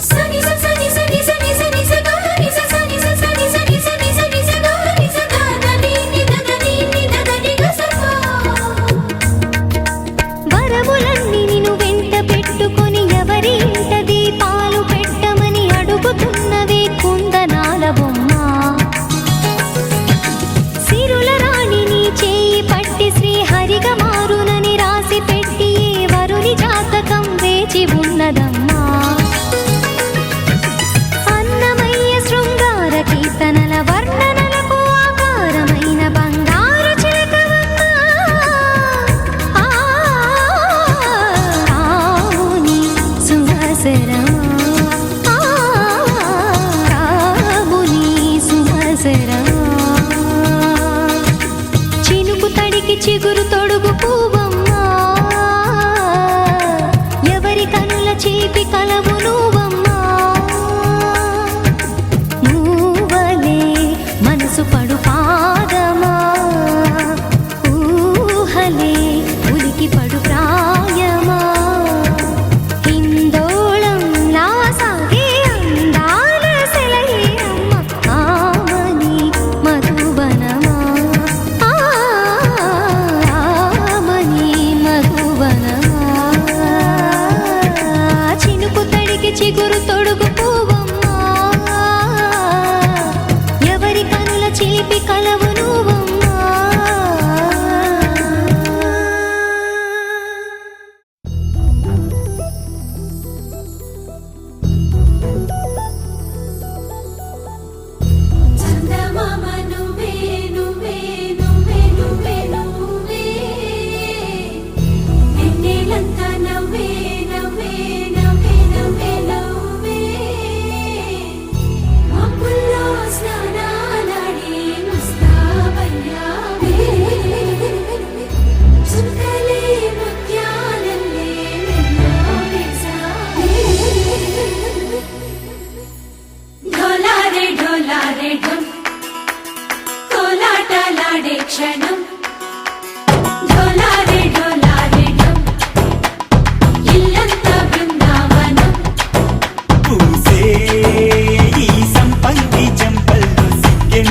సని స సని సని సని సని సగ నిస సని స సని సని సని సని సగ నిస దద ని దద ని దద ని గ సగ వరములన్నీ నిన్ను వెంట పెట్టుకొని ఎవరి ఇంట దీపాలు పెట్టమని అడుగుతున్నవే కుందనాల బొమ్మ సిరుల రాణి నీ చేయి పట్టి శ్రీహరిగా మారునని రాసి పెట్టి ఏ వరుని జాతకం వేచి ఉన్నదమ్మా అన్నమయ్య శృంగార కీర్తనల వర్ణనలకు ఆకారమైన బంగారు చిలకవమ్మా రాముని సుమసరమా రాముని సుమసరమా చినుకు తడికి చిగురు తొడుగు పువ్వమ్మా ఎవరి కనుల చేపి కలవు నువ్వమ్మా నువ్వలే మనసు పడు పాదమా ఊహలే ఉలికి పడు ప్రాయమా ఇందోళంలా సాగే అందాల సెలయేరమ్మ ఆమని మధువనమా ఆమని మధువనమా చినుకు తడికి చిగురు తొడుగు పువ్వమ్మా ఎవరి కనుల చిలిపి కలవు నువ్వమ్మా చందమామ నువ్వే నువ్వే నువ్వే నువ్వే నువ్వే వెన్నెలంతా నవ్వే నవ్వే నవ్వే నవ్వే నవ్వే మబ్బుల్లో స్నానాలాడి ముస్తాబయ్యావే చుక్కలే ముత్యాలల్లే వెన్నో వేసావే ढोलारे ढोलारे ढुम कोलाटलाडे क्षणम ढोलारे ढोलारे ढुम इल्लंता बृंदावनम పూసే ఈ సంపంగి చెంపల్లో సిగ్గె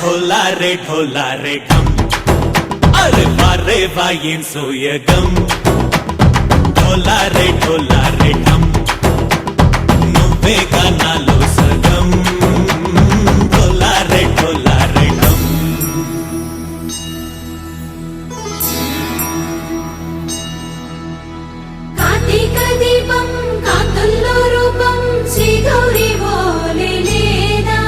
ढोला रे ढम अरे वाह ఏం సోయగం ढोला रे ढम నువ్వే నాలో సగం ढोला रे ढम కార్తీక దీపం కాంతుల్లో రూపం శ్రీ గౌరీ ఓలే లేదా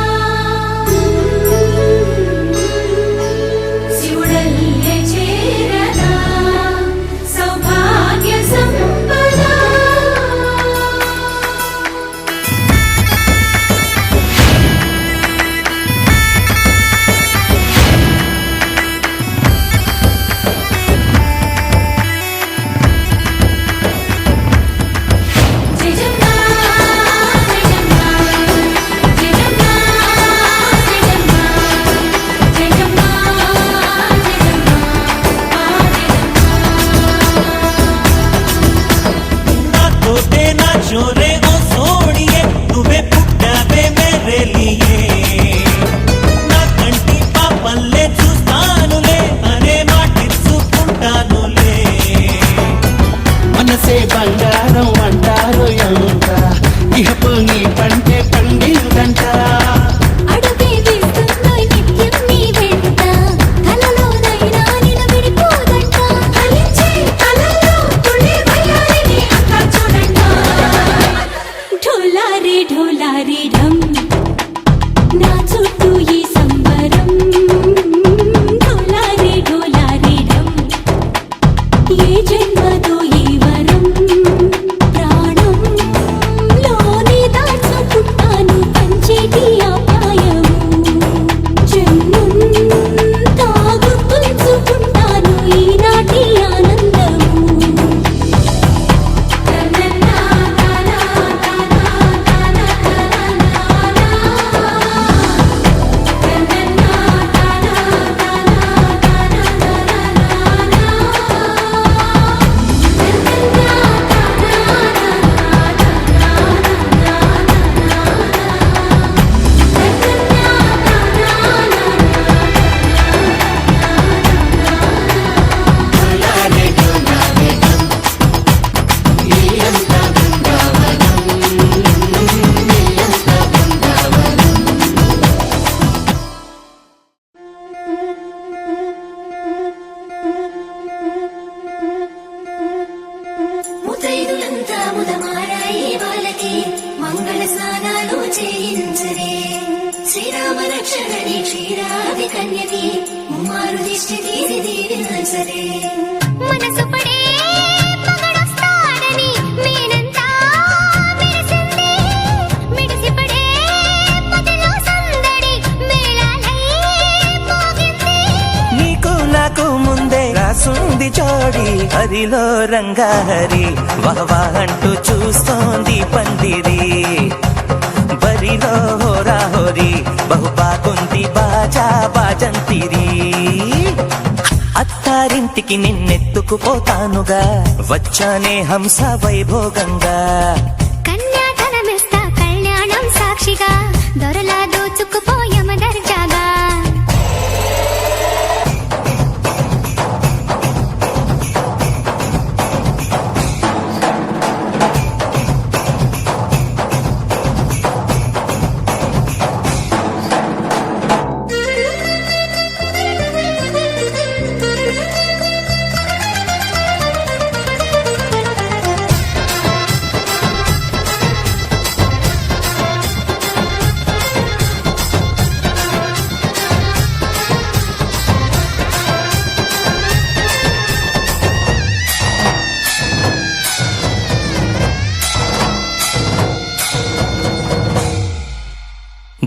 శివుడల్లే చేరదా సౌభాగ్య సంపద మనసే బంగారం అంటారు ఎంత ఇహపు నీ పంటే పండిందంట అడుగే వేస్తుందో నిత్యం నీ వెంట కలలోనైనా నిలబడిపోదంట ఫలించే కలలో తుళ్ళే వయ్యారిని అంతా చూడండి ఢోలా రే ఢమ్ నా చుట్టూ ఈ సంబరం ఢోలా రే ఢమ్ ఏ జన్మదో ఈ వరం ప్రాణంలోనే దాచుకుంటాను పంచేటి ఆప్యాయము జన్మంతా గుర్తుంచుకుంటాను ఈనాటి ఆనందము ముతైదులంతా ముదమారాయి వాళ్ళకి మంగళ స్నానాలు చేయించరే శ్రీరామ రక్షణని క్షీరాది కన్యకి ముమ్మారు దిష్టి తీసి దీవించరే మనసు పడే మగడొస్తాడని మేనంతా మెరిసింది మిడిసిపడే పదిలో సందడి మేళాలై మోగింది నీకు నాకు ముందే రాసుంది జోడి హరిలో రంగాహరి వాహవా అంటూ చూస్తోంది పందిరి బరిలో హోరాహోరి బహుబాగుంది బాజా బాజంతిరి అత్తారింటికి నిన్నెత్తుకుపోతానుగా వచ్చానే హంస వైభోగంగా కన్యాధనమిస్తా కళ్యాణం సాక్షిగా దొరలా దోచుకుపోయమ దర్జాగా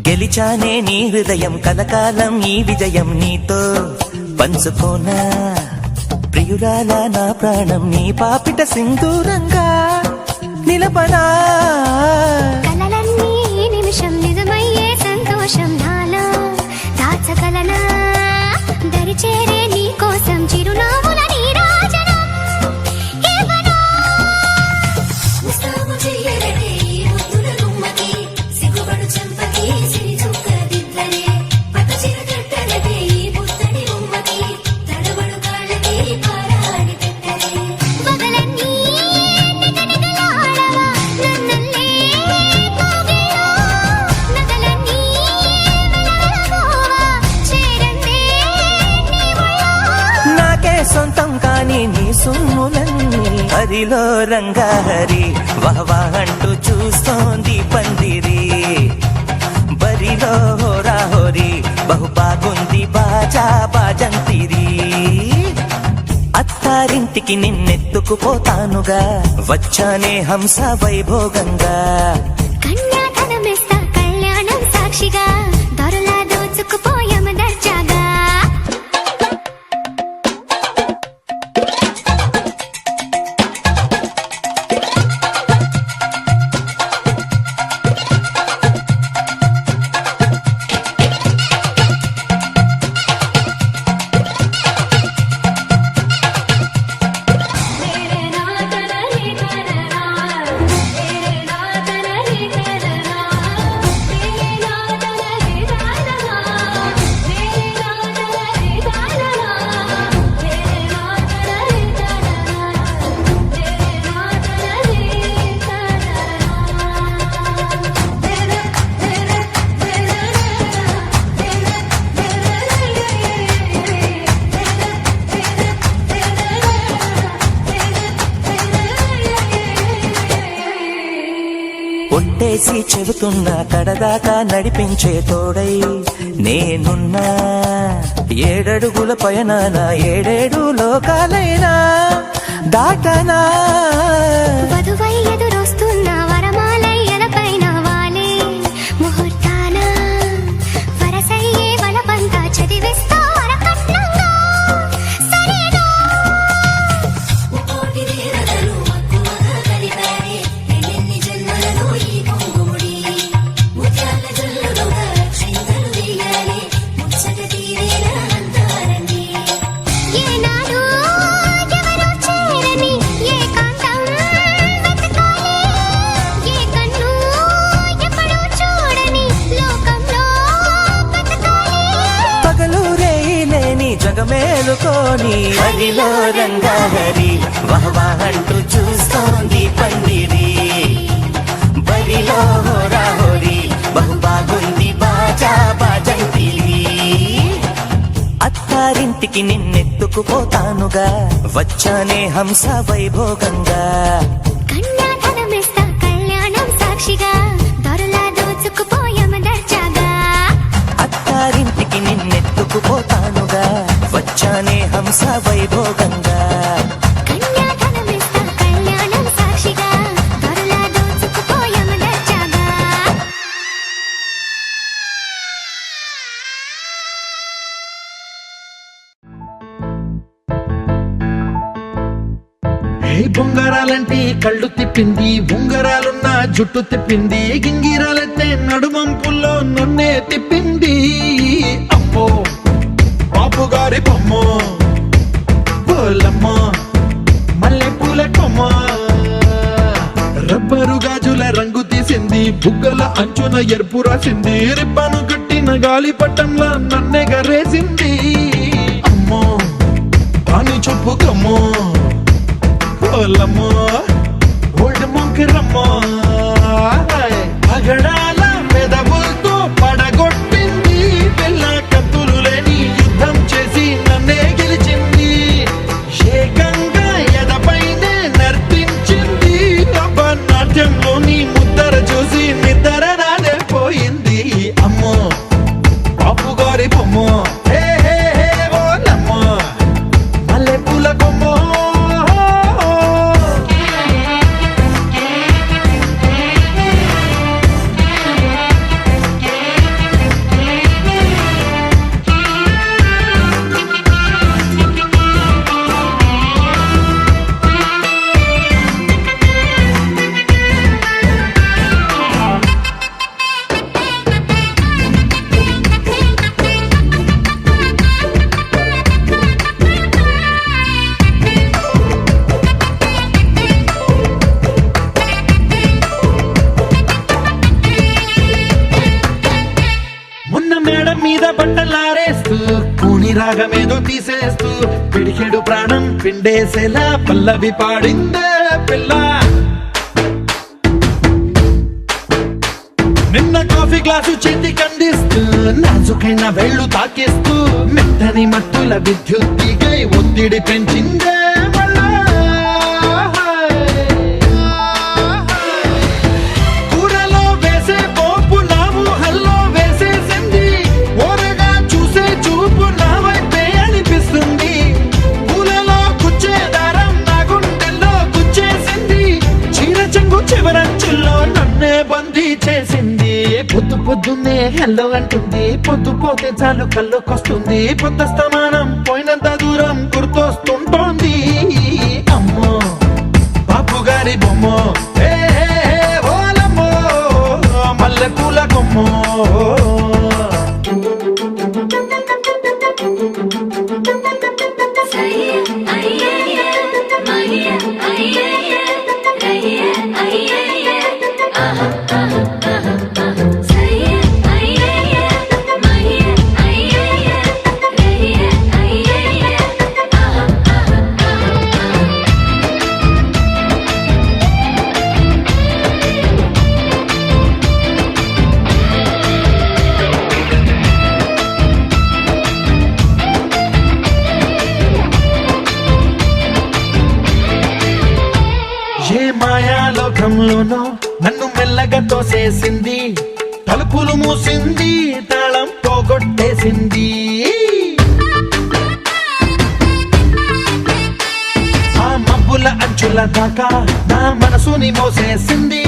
గెలిచానే నీ హృదయం కలకాలం ఈ విజయం నీతో పంచుకోనా ప్రియురాల నా ప్రాణం నీ పాపిట సింధూరంగా నిలబడా కలలన్నీ ఈ నిమిషం నిజమయ్యే సంతోషం నాలో దాచగలనా దరిచేరే నీ కోసం చిరునవ్వుల నీరాజనం ఇవ్వనా ముస్తాబు చెయ్యరనే ఈ ముద్దుల గుమ్మకి సిగ్గుబడు చెంపకి సిరి చుక్క దిద్దరే పట్ట చీర కట్ట సుమ్ములన్నీ హరిలో రంగాహరి వహవా అంటూ చూస్తోంది పందిరి బరిలో హోరాహోరి బహు బాగుంది బాజా బాజంతిరి అత్తారింటికి నిన్నెత్తుకుపోతానుగా వచ్చానే హంస వైభోగంగా కన్యాధనమిస్తా కళ్యాణం సాక్షిగా దొరలా దోచుకుపోయాము దర్జాగా ఒట్టేసి చెబుతున్నా కడదాకా నడిపించే తోడై నేనున్నా ఏడడుగుల పయనాన ఏడేడు లోకాలైనా దాటనా వధువై ఎదురొస్తున్న వరమాలయ్యల పైన వాలే ముహూర్తాన వరసయ్యే వలపంతా చదివిస్తా వరకట్నంగా సరేనా కోటి దేవతలు మక్కువగా కలిపారే ఎన్ని జన్మలలో ఈ కొంగుముడి ముత్యాల జల్లుగా రక్షింతలు వేయాలి ముచ్చట తీరేలా అంతారండి ఏనాడు ఎవరో చేరని ఏకాంతం వెతకాలి ఏ కన్ను ఎప్పుడూ చూడని లోకంలో బతకాలి పగలు రేయిలేని జగమేలుకోని హరిలో రంగాహరి వహవా అంటూ చూస్తోంది పందిరి బరిలో హోరాహోరి బహు బాగుంది బాజా బాజంతిరి అత్తారింటికి నిన్నెత్తుకుపోతానుగా వచ్చానే హంస వైభోగంగా కన్యాధనమిస్తా కళ్యాణం సాక్షిగా దొరలా దోచుకుపోయాము దర్జాగా అత్తారింటికి నిన్నెత్తుకుపోతానుగా వచ్చానే హంస వైభోగంగా కన్యాధనమిస్తా కళ్యాణం సాక్షిగా దొరలా దోచుకుపోయాము దర్జాగా బొంగరాలంటే కళ్ళు తిప్పింది ఉంగరాలున్న జుట్టు తిప్పింది గింగిరాలైతే నడుమంపుల్లో నన్నే తిప్పింది అమ్మో బాపు గారి బొమ్మ పోలమ్మ మల్లె పూల కొమ్మ రబ్బరు గాజుల రంగు తీసింది బుగ్గల అంచున ఎరుపు రాసింది రిబ్బను కట్టిన గాలి పట్టంలా నన్నే గరేసింది అమ్మో దాని చెప్పుకమ్మో ఓలమ్మో ఓల్డ్ మొంకరమ్మో పగడాల పెదవులతో పడగొట్టింది పిల్ల కత్తులు లేని యుద్ధం చేసి నన్నే గెలిచింది ఏకంగా ఎదపైనే నర్తించింది నాట్యంలోని ముద్దర చూసి నిద్ర నానే పోయింది అమ్మో బాపు గారి బొమ్మ హే హే హే ఓలమ్మో మల్లె పూల కొమ్మో మీద బట్టలారేస్తూ కూని రాగమేదో తీసేస్తూ పిడికెడు ప్రాణం పిండేసేలా పల్లవి పాడిందే పిల్ల. నిన్న కాఫీ గ్లాసు చేతి కందిస్తూ నాజుకైన వేళ్ళు తాకేస్తూ మెత్తని మత్తుల విద్యుత్ తీగై ఒత్తిడి పెంచిందే మళ్ళా. నన్నే బందీ చేసింది పొద్దు పొద్దున్నే హెల్లో అంటుంది పొద్దు పోతే చాలు కళ్ళొకొస్తుంది పొద్దస్తమానం పోయినంత దూరం గుర్తొస్తుంటోంది అమ్మో బాపు గారి బొమ్మో ఏ ఓలమ్మో మల్లె పూల కొమ్మో ఏ మాయాలోకంలోనో నన్ను మెల్లగా తోసేసింది తలుపులు మూసింది తాళం పోగొట్టేసింది ఆ మబ్బుల అంచుల దాకా నా మనసుని మోసేసింది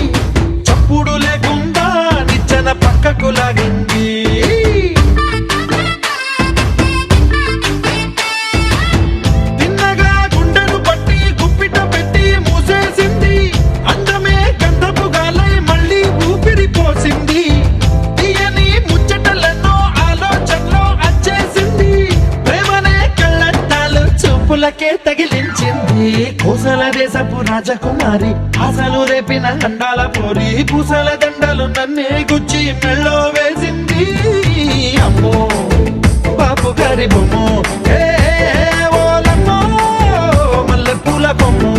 చప్పుడు లేకుండా నిచ్చెన పక్కకు లాగింది పులకే తగిలించింది కోసల దేశపు రాజకుమారి ఆశలు రేపిన అండాల పోరి పూసల దండలు నన్నే గుచ్చి మెళ్ళో వేసింది అమ్మో బాపు గారి బొమ్మో ఏ ఓలమ్మో మల్లె పూల బొమ్మో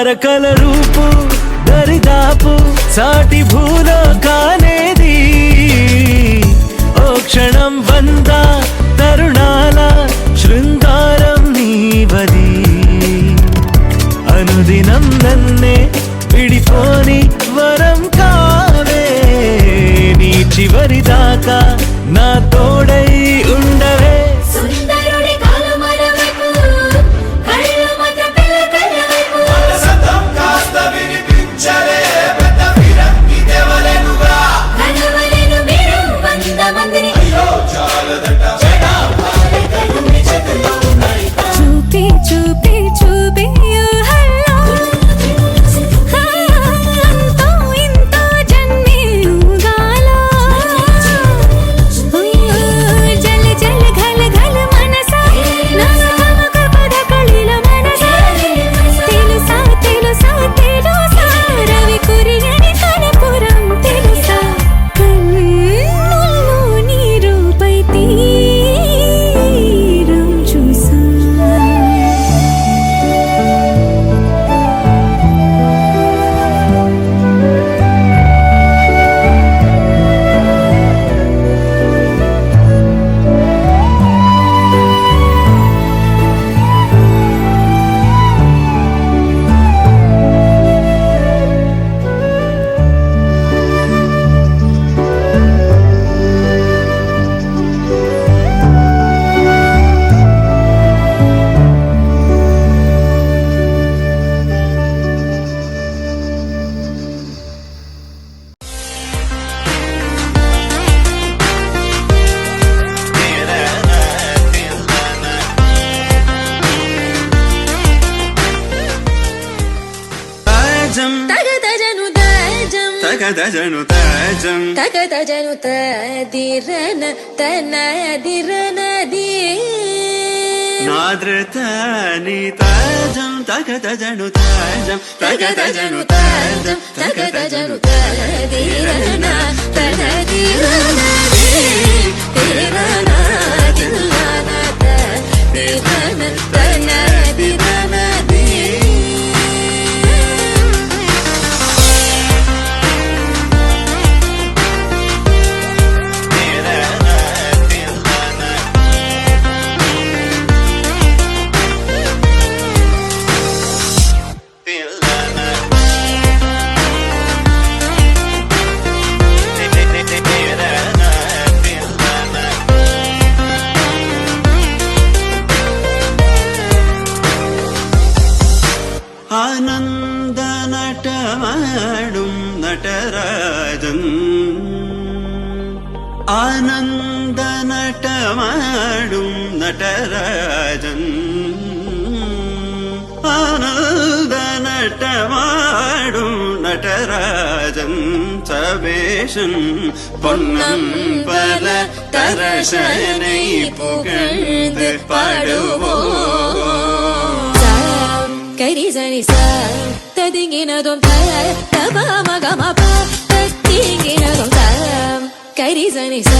తారకల రూపు దరిదాపు సాటి భూలోకానేది ఓ క్షణం వంద తరుణాల శృంగారం నీవది అనుదినం నన్నే విడిపోని వరం కావే నీ చివరి దాకా నా తోడై ఉండవే సుందరుడి కాలు మరవైపు కళ్ళు మాత్రం పిల్ల కళ్ళ వైపు కలవలేను మీరు 100 మందిని చూపి చూపి చూపి ఊహల్లో అంతో ఇంతో జన్మే ఊగాలో జల జల ఘల ఘల మనసా నమక పద కళిల మనసా తెలుసా తెలుసా తెలుసా రవి కురియని కనపురం తెలుసా కన్నుల్లో నీ రూపై తీరం చూసా తాజం తగదజను తజం తగదజను తాజం తగదజను తదిరన తనదిరనది నాద్రతాని తాజం తగదజను తాజం తగదజను తాజం తగదజను తదిరన తనదిరనది తిరన దిల్లన తదిరన తనదిరనది ആനന്ദ നടമാടും നടരാജൻ ആനന്ദ നടമാടും നടരാജൻ ആനന്ദ നടമാടും നടരാജൻ സവേശൻ പൊന്നം പല തരശനെ പുകഴ്ந்து പാടുവോ కరిజని స తదింగినదొం తబ మగమప తదింగినదొం తం కరిజని స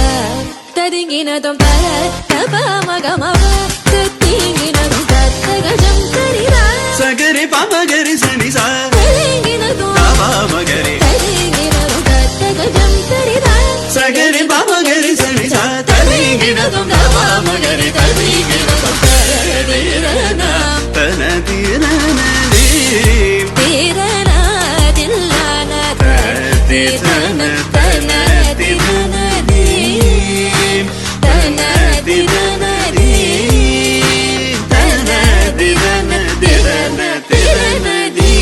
తదింగినదొం తబ మగమప తదింగినదొం తగజం కరిరా సగరి పమగరి సని సా తదింగినదొం మగరి తదింగినదొం తగజం కరిరా సగరి పమగరి సని సా తదింగినదొం మగరి తదింగినదొం తదిరన తనదిరనది తిరన దిల్లన తదిరన తనదిరనది తనదిరనది తనదిరన దిరన తిరనది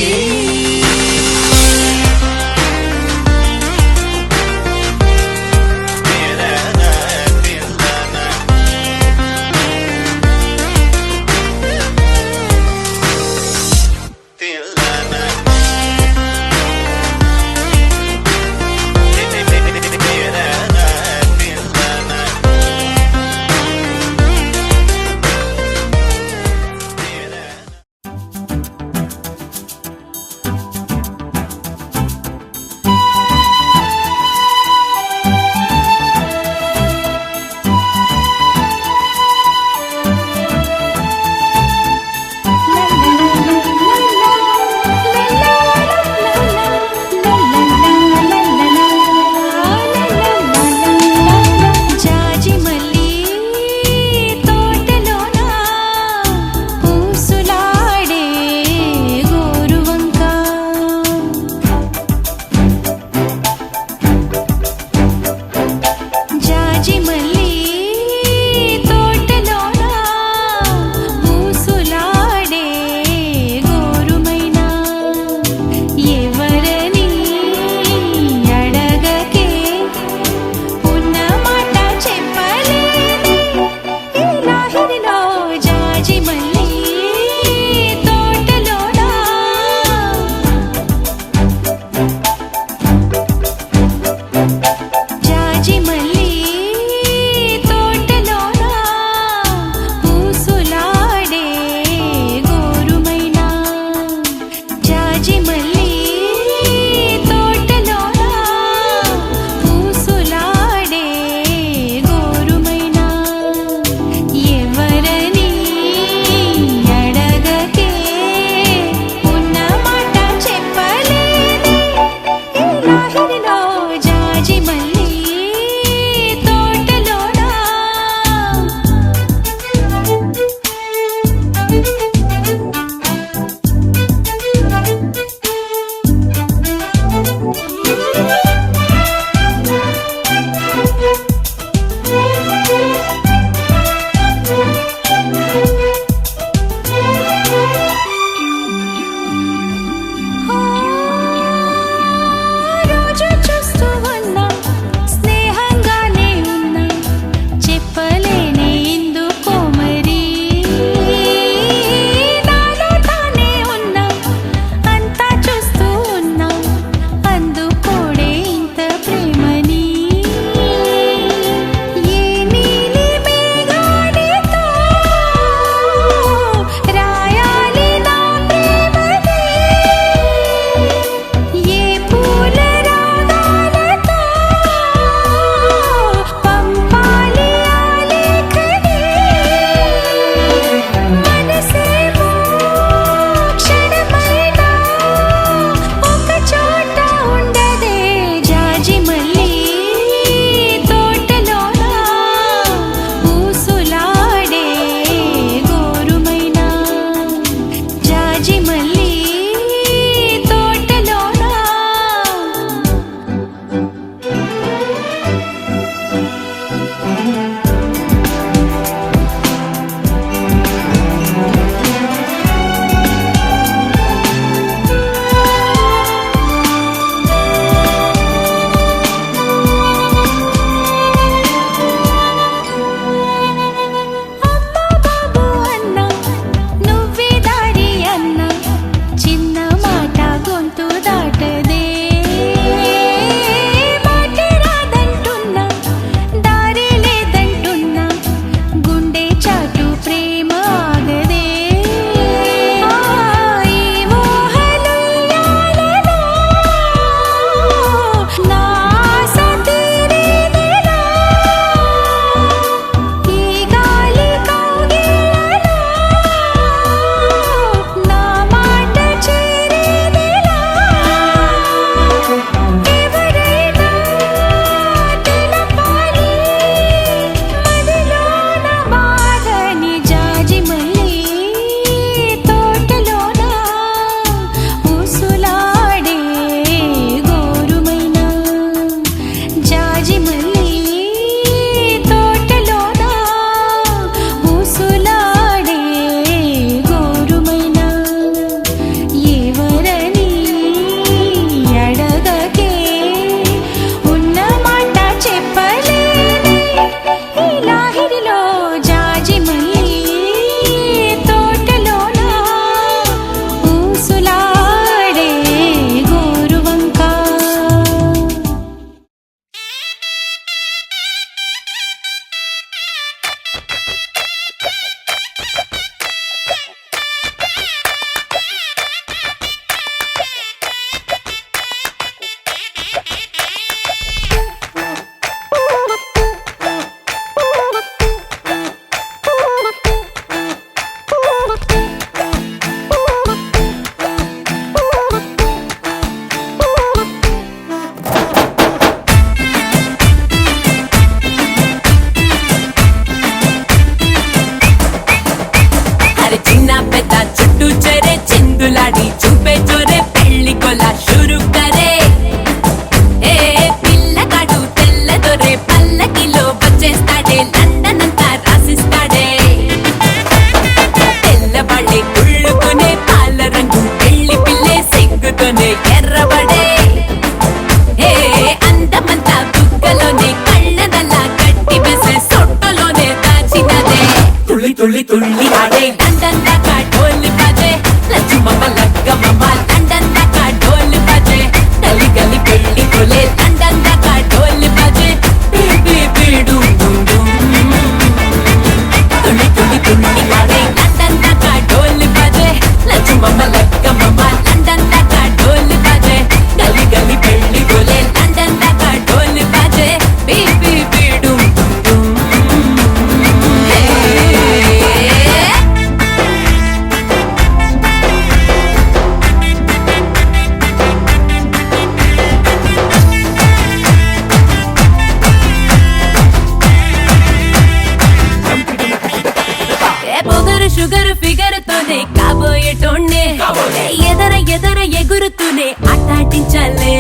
ఎదర ఎగురుతూనే ఆటాటించాలే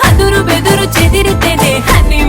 అదురు బెదురు చెదిరితేనే అన్ని